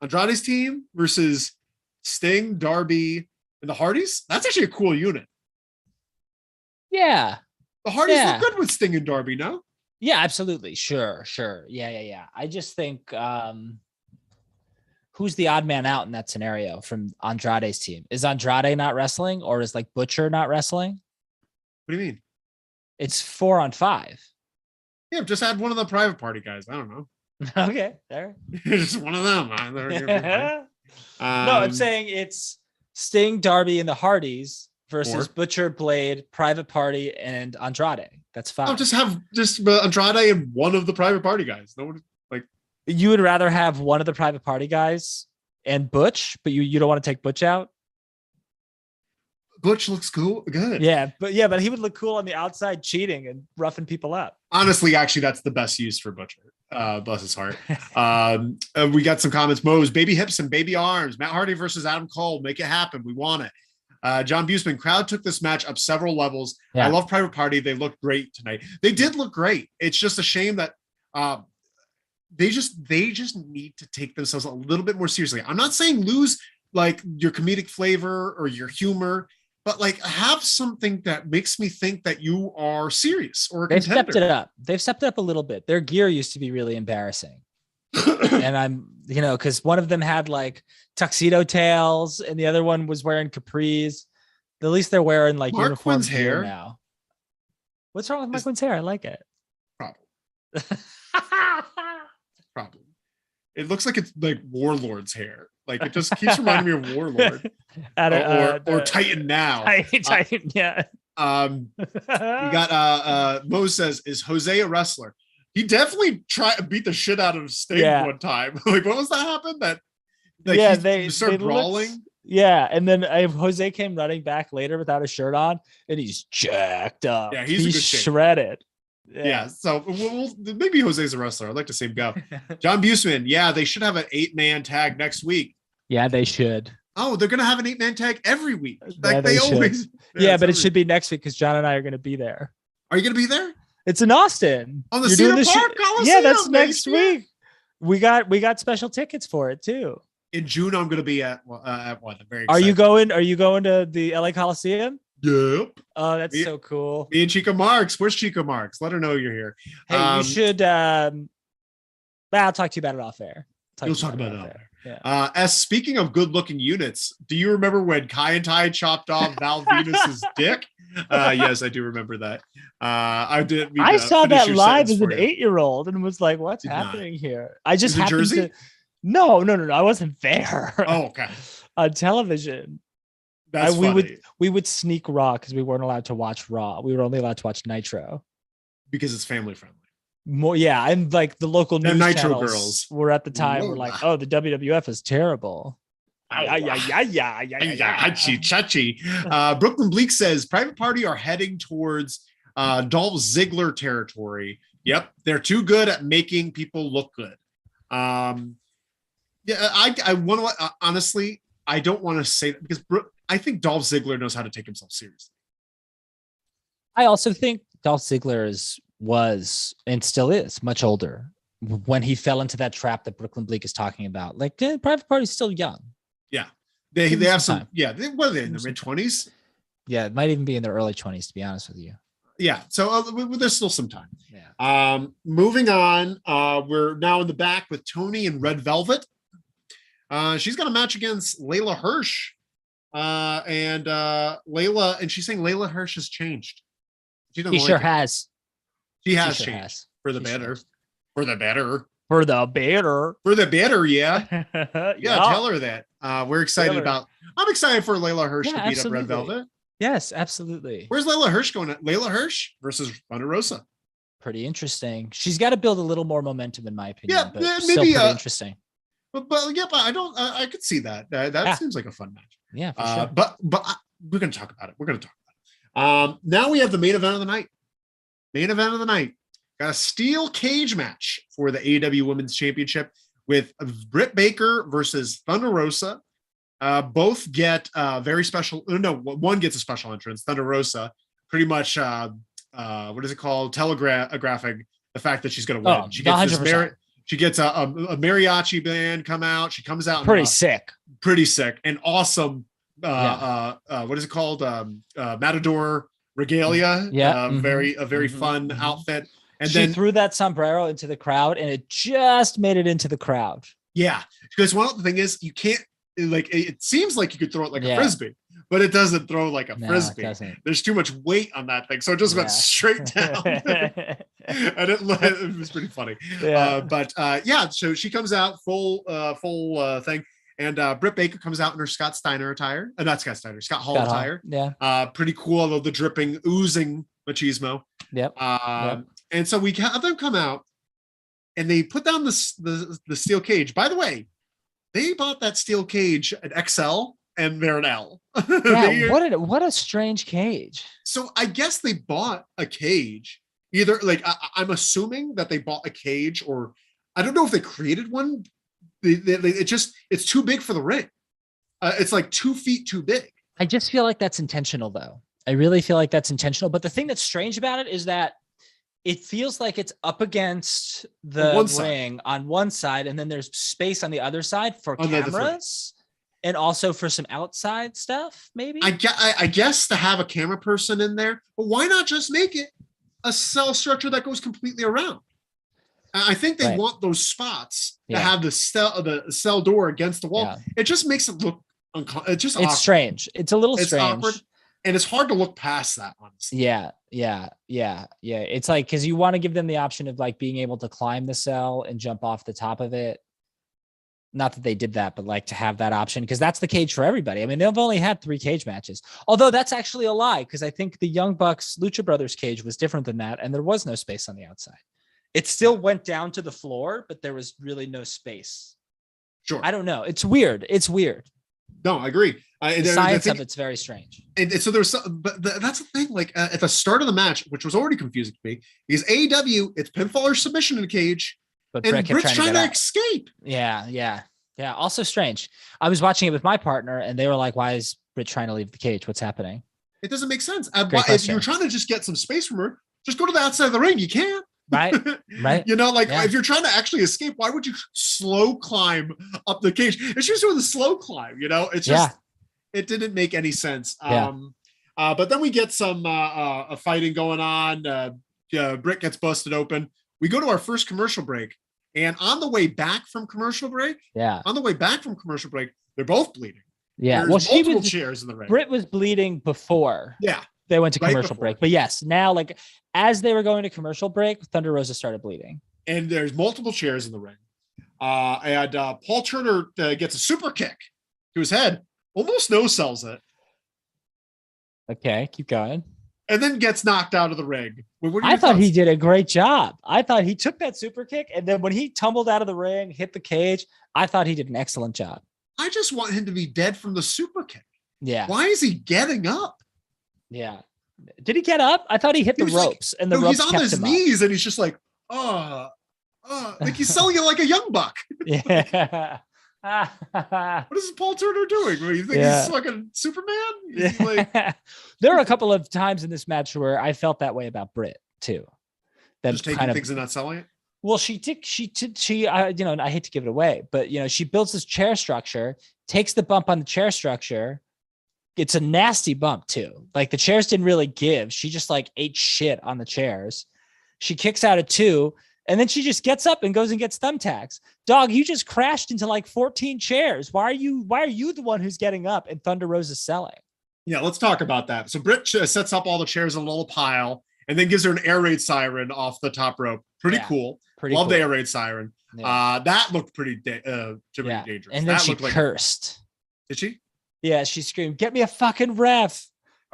S1: Andrade's team versus Sting, Darby, and the Hardys, that's actually a cool unit.
S2: Yeah.
S1: The Hardys look good with Sting and Darby, no?
S2: Yeah, absolutely. Sure. Yeah. I just think who's the odd man out in that scenario from Andrade's team? Is Andrade not wrestling, or is like Butcher not wrestling?
S1: What do you mean?
S2: It's 4-on-5.
S1: Yeah, just add one of the Private Party guys. I don't know.
S2: Okay, there.
S1: Just one of them.
S2: No, I'm saying it's Sting, Darby, and the Hardys versus Butcher, Blade, Private Party, and Andrade. That's fine.
S1: I'll just have Andrade and one of the Private Party guys. No one like.
S2: You would rather have one of the Private Party guys and Butch, but you don't want to take Butch out?
S1: Butch looks cool. Good.
S2: Yeah, but he would look cool on the outside cheating and roughing people up.
S1: Honestly, actually, that's the best use for Butcher. Bless his heart. We got some comments. Mo's baby hips and baby arms. Matt Hardy versus Adam Cole. Make it happen. We want it. John Busman, crowd took this match up several levels. Yeah. I love Private Party. They looked great tonight. They did look great. It's just a shame that they just need to take themselves a little bit more seriously. I'm not saying lose like your comedic flavor or your humor, but like have something that makes me think that you are serious or a
S2: They've
S1: contender.
S2: stepped it up. They've stepped it up a little bit. Their gear used to be really embarrassing. And I'm, because one of them had like tuxedo tails and the other one was wearing capris. At least they're wearing like
S1: Mark
S2: uniform
S1: Quinn's hair
S2: now. What's wrong with Mark Quinn's hair? I like it.
S1: Problem. It looks like it's like Warlord's hair. Like it just keeps reminding me of Warlord or Titan now.
S2: Titan, yeah.
S1: We got Mo says, is Jose a wrestler? He definitely beat the shit out of Sting one time. Like what was that happen? They start brawling.
S2: And then Jose came running back later without a shirt on, and he's jacked up.
S1: Yeah, he's
S2: shredded.
S1: Yeah, so maybe Jose's a wrestler. I'd like to see him go. John Busman, they should have an 8-man tag next week.
S2: Yeah, they should.
S1: Oh, they're gonna have an 8-man tag every week. Like
S2: yeah,
S1: they always.
S2: Yeah, but it should be next week because John and I are gonna be there.
S1: Are you gonna be there?
S2: It's in Austin
S1: on the Cedar Park Coliseum.
S2: Yeah, that's next week. We got special tickets for it too.
S1: In June, I'm gonna be at one. I'm very excited.
S2: Are you going to the LA Coliseum?
S1: Yep.
S2: Oh, that's so cool.
S1: Me and Chica Marks. Where's Chica Marks? Let her know you're here.
S2: Hey, you should. I'll talk to you about it off air.
S1: You'll talk about it off air.
S2: Yeah.
S1: As speaking of good-looking units, do you remember when Kai and Tai chopped off Val Venus's dick? Yes, I do remember that. I did.
S2: I saw that live as an 8-year-old and was like, "What's happening here?" I just happened to. No. I wasn't there.
S1: Oh, okay.
S2: On television.
S1: That's funny.
S2: We would sneak Raw because we weren't allowed to watch Raw. We were only allowed to watch Nitro
S1: because it's family friendly.
S2: More, yeah, and like the local news
S1: Nitro
S2: channels
S1: girls
S2: were at the time were like, "Oh, the WWF is terrible."
S1: Chachi. Brooklyn Bleak says Private Party are heading towards Dolph Ziggler territory. Yep. They're too good at making people look good. Yeah, I want to, honestly, I don't want to say that because I think Dolph Ziggler knows how to take himself seriously.
S2: I also think Dolph Ziggler was and still is much older when he fell into that trap that Brooklyn Bleak is talking about. Like, Private Party's still young.
S1: Yeah. They have some time. Yeah. What are they in their mid-20s?
S2: Yeah. It might even be in their early 20s, to be honest with you.
S1: Yeah. So there's still some time.
S2: Yeah.
S1: Moving on. We're now in the back with Tony and Red Velvet. She's got a match against Layla Hirsch. And Layla, and she's saying Layla Hirsch has changed.
S2: She sure has.
S1: She has changed for the better. For the better.
S2: For the better.
S1: For the better, yeah. Yeah, tell her that. We're excited about. I'm excited for Layla Hirsch to beat up Red Velvet.
S2: Yes, absolutely.
S1: Where's Layla Hirsch going? Layla Hirsch versus Thunderrosa.
S2: Pretty interesting. She's got to build a little more momentum, in my opinion.
S1: Yeah,
S2: but
S1: maybe
S2: still pretty interesting.
S1: But I don't. I could see that. That seems like a fun match.
S2: Yeah, for sure.
S1: But we're gonna talk about it. Now we have the main event of the night. Got a steel cage match for the AEW Women's Championship with Britt Baker versus Thunder Rosa. Both get very special. No, one gets a special entrance. Thunder Rosa, pretty much. What is it called? Telegraphing the fact that she's going to win. She gets she gets a mariachi band come out. She comes out
S2: pretty sick
S1: and awesome. What is it called? Matador regalia.
S2: Yeah,
S1: a very fun outfit. And
S2: she
S1: then
S2: threw that sombrero into the crowd, and it just made it into the crowd.
S1: Yeah, because one of the thing is you can't it seems like you could throw it like a frisbee, but it doesn't throw like a frisbee. There's too much weight on that thing, so it just went straight down. And it was pretty funny. Yeah. So she comes out full thing. And Britt Baker comes out in her Scott Steiner attire. Not Scott Steiner, Scott Hall attire.
S2: Yeah.
S1: Pretty cool, although the dripping, oozing machismo.
S2: Yep.
S1: And so we have them come out and they put down the steel cage. By the way, they bought that steel cage at XL and they're an L.
S2: Yeah, what a strange cage.
S1: So I guess they bought a cage. Either I'm assuming that they bought a cage, or I don't know if they created one. It's too big for the ring. It's like 2 feet too big.
S2: I just feel like that's intentional, though. I really feel like that's intentional. But the thing that's strange about it is that it feels like it's up against the ring on one side, and then there's space on the other side for cameras and also for some outside stuff, maybe.
S1: I guess to have a camera person in there, but why not just make it a cell structure that goes completely around? I think they want those spots to have the cell door against the wall. Yeah. It just makes it look it's awkward.
S2: Strange. It's a little strange. Awkward,
S1: and it's hard to look past that, honestly.
S2: Yeah. It's like, because you want to give them the option of like being able to climb the cell and jump off the top of it. Not that they did that, but like to have that option, because that's the cage for everybody. I mean, they've only had 3 cage matches, although that's actually a lie, because I think the Young Bucks Lucha Brothers cage was different than that, and there was no space on the outside. It still went down to the floor, but there was really no space.
S1: Sure.
S2: I don't know. It's weird.
S1: No, I agree.
S2: The science of it's very strange.
S1: And so there's but that's the thing. Like at the start of the match, which was already confusing to me, because AEW, it's pinfall or submission in the cage,
S2: but
S1: and Britt's trying to escape.
S2: Yeah. Also strange. I was watching it with my partner, and they were like, "Why is Britt trying to leave the cage? What's happening?"
S1: It doesn't make sense. If you're trying to just get some space from her, just go to the outside of the ring. You can't.
S2: Right.
S1: If you're trying to actually escape, why would you slow climb up the cage? It's just doing the slow climb, it's just it didn't make any sense. But then we get some fighting going on. Britt gets busted open. We go to our first commercial break, and on the way back from commercial break, they're both bleeding.
S2: Yeah,
S1: there's multiple chairs in the ring.
S2: Britt was bleeding before.
S1: Yeah.
S2: They went to commercial break, but yes, now like as they were going to commercial break, Thunderrosa started bleeding,
S1: and there's multiple chairs in the ring. And Paul Turner gets a super kick to his head, almost no sells it.
S2: Okay, keep going.
S1: And then gets knocked out of the ring.
S2: I thought he did a great job. I thought he took that super kick, and then when he tumbled out of the ring, hit the cage, I thought he did an excellent job.
S1: I just want him to be dead from the super kick.
S2: Yeah.
S1: Why is he getting up?
S2: Yeah. Did he get up? I thought he hit the ropes, and the ropes
S1: he's on his knees, and he's just like, like he's selling it like a young buck.
S2: Yeah.
S1: What is Paul Turner doing? You think he's fucking Superman? He's like...
S2: There are a couple of times in this match where I felt that way about Britt too. That
S1: just taking things and not selling it.
S2: Well, she I hate to give it away, but she builds this chair structure, takes the bump on the chair structure. It's a nasty bump too. Like the chairs didn't really give. She just like ate shit on the chairs. She kicks out at 2. And then she just gets up and goes and gets thumbtacks. Dog, you just crashed into like 14 chairs. Why are you the one who's getting up and Thunder Rosa's selling?
S1: Yeah, let's talk about that. So Britt sets up all the chairs in a little pile and then gives her an air raid siren off the top rope. Pretty cool. Love the air raid siren. Yeah. That looked pretty dangerous.
S2: And then she cursed.
S1: Did she?
S2: Yeah, she screamed, "Get me a fucking ref.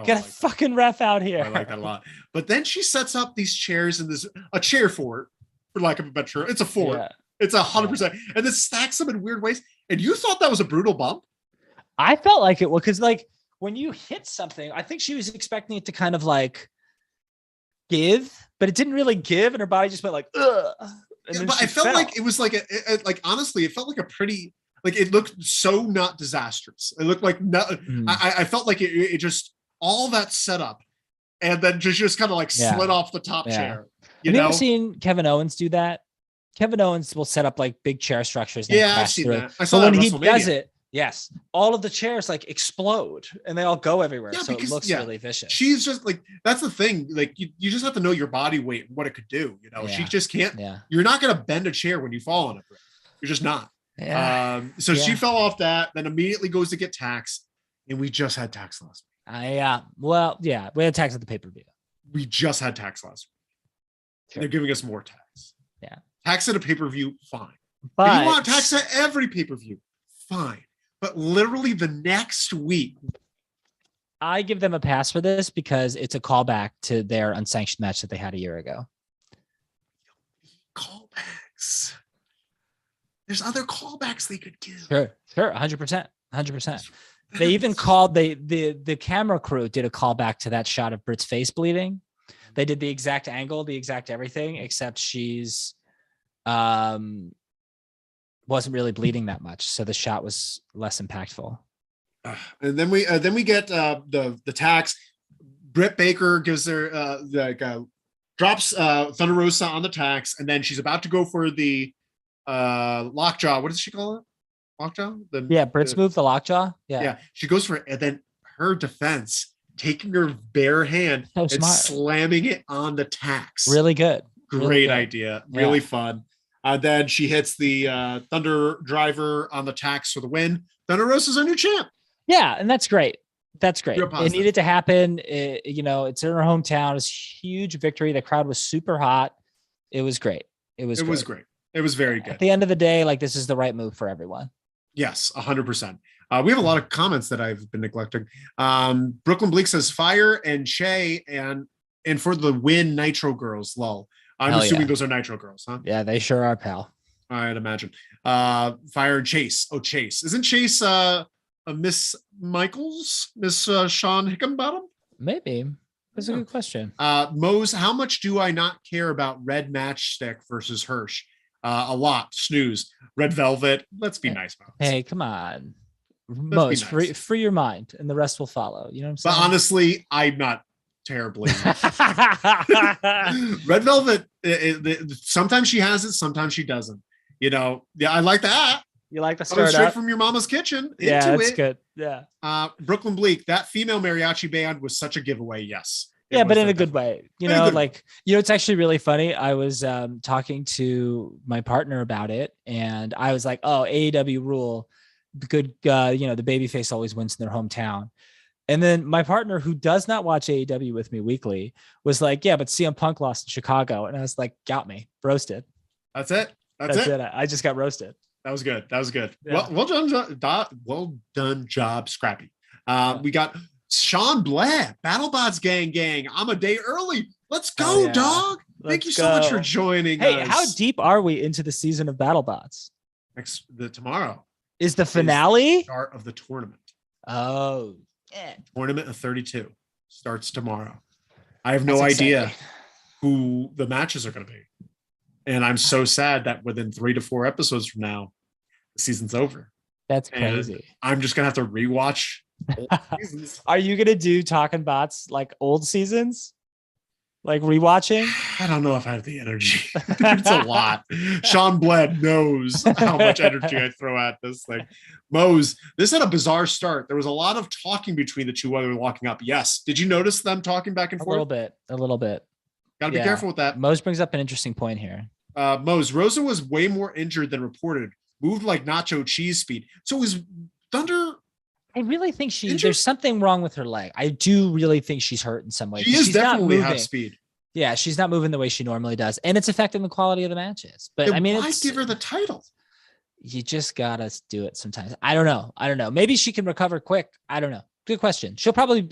S2: Get a fucking ref out here."
S1: I like that a lot. But then she sets up these chairs and a chair fort. For lack of a better term, it's a fort. Yeah. It's 100%, and then stacks them in weird ways. And you thought that was a brutal bump?
S2: I felt like it was because, like, when you hit something, I think she was expecting it to kind of like give, but it didn't really give, and her body just went like, ugh.
S1: Yeah, but I felt like it was like honestly, it felt like a pretty, like it looked so not disastrous. It looked like I felt like it just all that setup, and then just kind of like slid off the top chair.
S2: Have you ever seen Kevin Owens do that? Kevin Owens will set up like big chair structures.
S1: Yeah, I've seen that. I saw that
S2: when he does it, yes, all of the chairs like explode and they all go everywhere. Yeah, so it looks really vicious.
S1: She's just like, that's the thing. Like you just have to know your body weight and what it could do. She just can't. Yeah. You're not going to bend a chair when you fall on it. You're just not. Yeah. So she fell off that, then immediately goes to get tax, and we just had tax last week.
S2: We had tax at the pay-per-view.
S1: We just had tax last week. Sure. They're giving us more tax.
S2: Yeah.
S1: Tax at a pay-per-view, fine. But if you want tax at every pay-per-view, fine. But literally the next week.
S2: I give them a pass for this because it's a callback to their unsanctioned match that they had a year ago.
S1: Callbacks. There's other callbacks they could give.
S2: Sure. 100%. They even called the camera crew did a callback to that shot of Britt's face bleeding. They did the exact angle, the exact everything, except she's wasn't really bleeding that much, so the shot was less impactful.
S1: And then we get the tax. Britt Baker gives her drops Thunderrosa on the tax, and then she's about to go for the lockjaw. What does she call it? Lockjaw?
S2: Britt's move, the lockjaw. Yeah,
S1: she goes for it, and then her defense, taking her bare hand and slamming it on the tax.
S2: Really good.
S1: Great idea. Really fun. Then she hits the Thunder Driver on the tax for the win. Thunderrosa is our new champ.
S2: Yeah, and that's great. It needed to happen. It's in her hometown. It's a huge victory. The crowd was super hot. It was great. It was great. It was very good. At the end of the day, like, this is the right move for everyone.
S1: Yes, 100%. We have a lot of comments that I've been neglecting. Brooklyn Bleak says Fire and Shay and for the win, Nitro Girls. Lol. I'm assuming those are Nitro Girls, huh?
S2: Yeah, they sure are, pal.
S1: I'd imagine. Fire and Chase. Oh, Chase. Isn't Chase a Miss Michaels? Miss Sean Hickenbottom?
S2: Maybe. That's a good question.
S1: Mose, how much do I not care about Red Matchstick versus Hirsch? A lot. Snooze. Red Velvet. Let's be nice, Mose.
S2: Hey, come on. Mose, free your mind, and the rest will follow. You know what I'm saying?
S1: But honestly, I'm not terribly. Red Velvet, sometimes she has it, sometimes she doesn't. I like that.
S2: You like the start
S1: straight from your mama's kitchen.
S2: Yeah, that's good. Yeah.
S1: Brooklyn Bleak, that female mariachi band was such a giveaway. Yes.
S2: Yeah, but in a good way. It's actually really funny. I was talking to my partner about it, and I was like, "Oh, AEW rule, good. The babyface always wins in their hometown." And then my partner, who does not watch AEW with me weekly, was like, "Yeah, but CM Punk lost in Chicago," and I was like, "Got me, roasted."
S1: That's it. That's it.
S2: I just got roasted.
S1: That was good. Yeah. Well done job, Scrappy. We got Sean Blair, BattleBots gang. I'm a day early. Let's go, dog. Thank you so much for joining us.
S2: Hey, how deep are we into the season of BattleBots?
S1: Tomorrow
S2: is the finale.
S1: Start of the tournament.
S2: Oh, yeah.
S1: Tournament of 32 starts tomorrow. I have no idea who the matches are going to be. And I'm so sad that within 3 to 4 episodes from now, the season's over.
S2: That's crazy.
S1: And I'm just going to have to rewatch old seasons.
S2: Are you going to do Talking Bots like old seasons? Like rewatching?
S1: I don't know if I have the energy. It's a lot. Sean Bled knows how much energy I throw at this thing. Mose, this had a bizarre start. There was a lot of talking between the two while they were locking up. Yes. Did you notice them talking back and forth?
S2: A little bit.
S1: Got to be careful with that.
S2: Mose brings up an interesting point here.
S1: Mose, Rosa was way more injured than reported. Moved like nacho cheese speed. So is Thunder...
S2: I really think there's something wrong with her leg. I do really think she's hurt in some way.
S1: She's definitely half speed.
S2: Yeah, she's not moving the way she normally does, and it's affecting the quality of the matches. But I mean,
S1: why give her the title?
S2: You just gotta do it sometimes. I don't know. Maybe she can recover quick. I don't know. Good question. She'll probably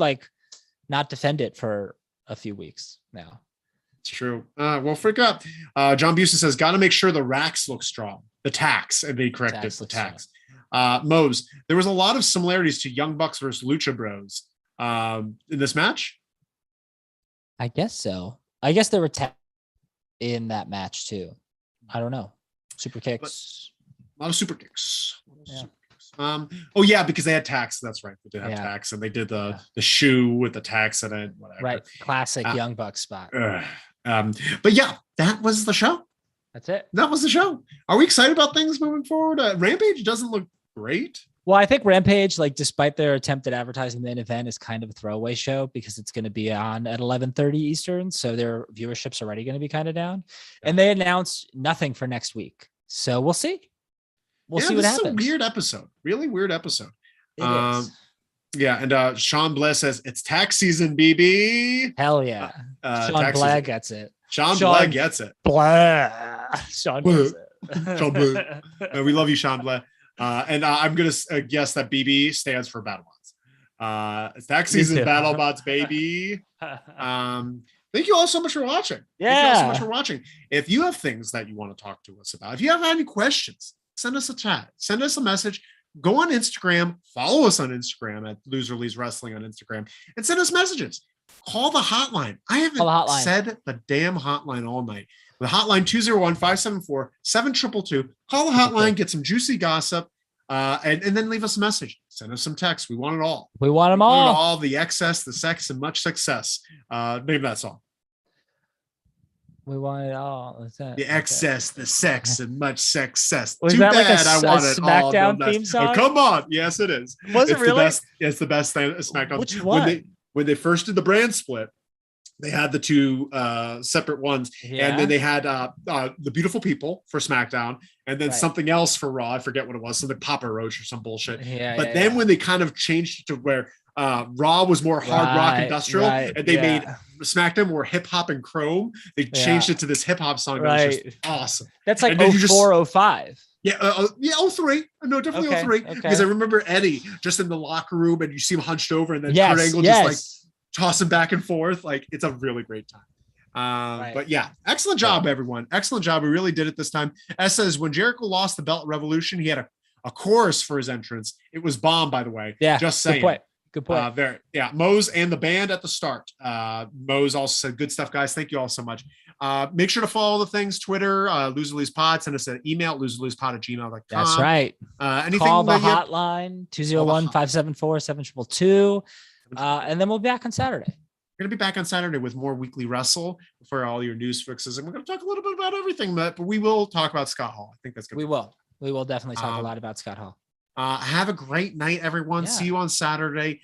S2: not defend it for a few weeks now.
S1: It's true. Well, freak up. John Busey says, got to make sure the racks look strong. The tax, and they corrected the tax. Mose, there was a lot of similarities to Young Bucks versus Lucha Bros in this match.
S2: I guess so. I guess there were in that match too. I don't know. Super kicks.
S1: A lot of super kicks. Oh yeah, because they had tax. That's right. They did have tax, and they did the shoe with the tax in it. Whatever.
S2: Right. Classic Young Bucks spot.
S1: But yeah, that was the show.
S2: That's it.
S1: That was the show. Are we excited about things moving forward? Rampage doesn't look great.
S2: Well, I think Rampage, despite their attempt at advertising the main event, is kind of a throwaway show because it's going to be on at 11:30 Eastern. So their viewership's already going to be kind of down. And they announced nothing for next week. So we'll see. We'll see what happens.
S1: It's a weird episode. Really weird episode.
S2: It is.
S1: Yeah. And Sean Bless says it's tax season, BB.
S2: Hell yeah. Sean Blagg gets it.
S1: Sean Blagg gets it.
S2: Sean gets it.
S1: Sean Blagg. We love you, Sean Blagg. And I'm going to guess that BB stands for BattleBots. It's tax season, BattleBots, baby. Thank you all so much for watching.
S2: Yeah.
S1: Thank you all so much for watching. If you have things that you want to talk to us about, if you have any questions, send us a chat, send us a message, go on Instagram, follow us on Instagram at Loser Leaves Wrestling on Instagram, and send us messages. Call the hotline. I haven't said the damn hotline all night. The hotline 201-574-7222. Call the hotline, get some juicy gossip, and then leave us a message. Send us some text. We want it all.
S2: We want them all.
S1: All the excess, the sex, and much success. Name that song.
S2: We want it all. What's that?
S1: The excess, the sex, and much success.
S2: Was
S1: Too
S2: that
S1: bad
S2: like a
S1: I want it all.
S2: SmackDown theme song?
S1: Oh, come on. Yes, it is.
S2: Was it really?
S1: It's the best thing. SmackDown.
S2: Which one?
S1: When they first did the brand split, they had the two separate ones, and then they had the Beautiful People for SmackDown, and then something else for Raw. I forget what it was, something Papa Roach or some bullshit. But then when they kind of changed it to where Raw was more hard rock industrial, and they made SmackDown more hip hop and chrome, they changed it to this hip hop song. That was just awesome.
S2: That's like 0405.
S1: Yeah, 03. No, definitely 03. Because I remember Eddie just in the locker room, and you see him hunched over, and then Kurt Angle just tossing back and forth. It's a really great time. But yeah, excellent job, everyone. Excellent job. We really did it this time. S says when Jericho lost the belt at Revolution, he had a chorus for his entrance. It was bomb, by the way. Yeah, just saying.
S2: Good point.
S1: Mose and the band at the start. Mose also said, good stuff, guys. Thank you all so much. Make sure to follow the things, Twitter, Loser Leaves Pod. Send us an email, loserleavespod@gmail.com.
S2: That's right.
S1: Anything
S2: Call the hotline, 201-574-7222. And then we'll be back on Saturday.
S1: We're going to be back on Saturday with more weekly wrestle for all your news fixes. And we're going to talk a little bit about everything, but we will talk about Scott Hall. I think that's going to be fun.
S2: We will definitely talk a lot about Scott Hall.
S1: Have a great night, everyone. Yeah. See you on Saturday.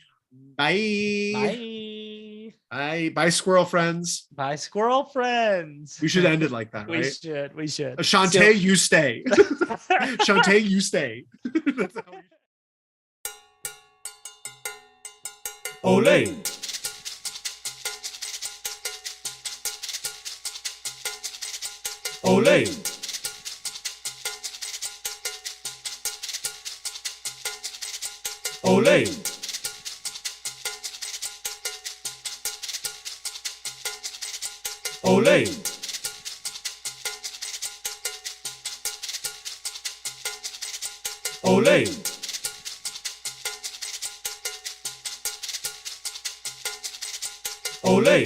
S1: Bye.
S2: Bye.
S1: Bye, squirrel friends.
S2: Bye, squirrel friends.
S1: We should end it like that, right?
S2: We should.
S1: Shantae, you stay. Shantae, you stay.
S3: Ole. Ole. Ole. Ole. Ole. Ole.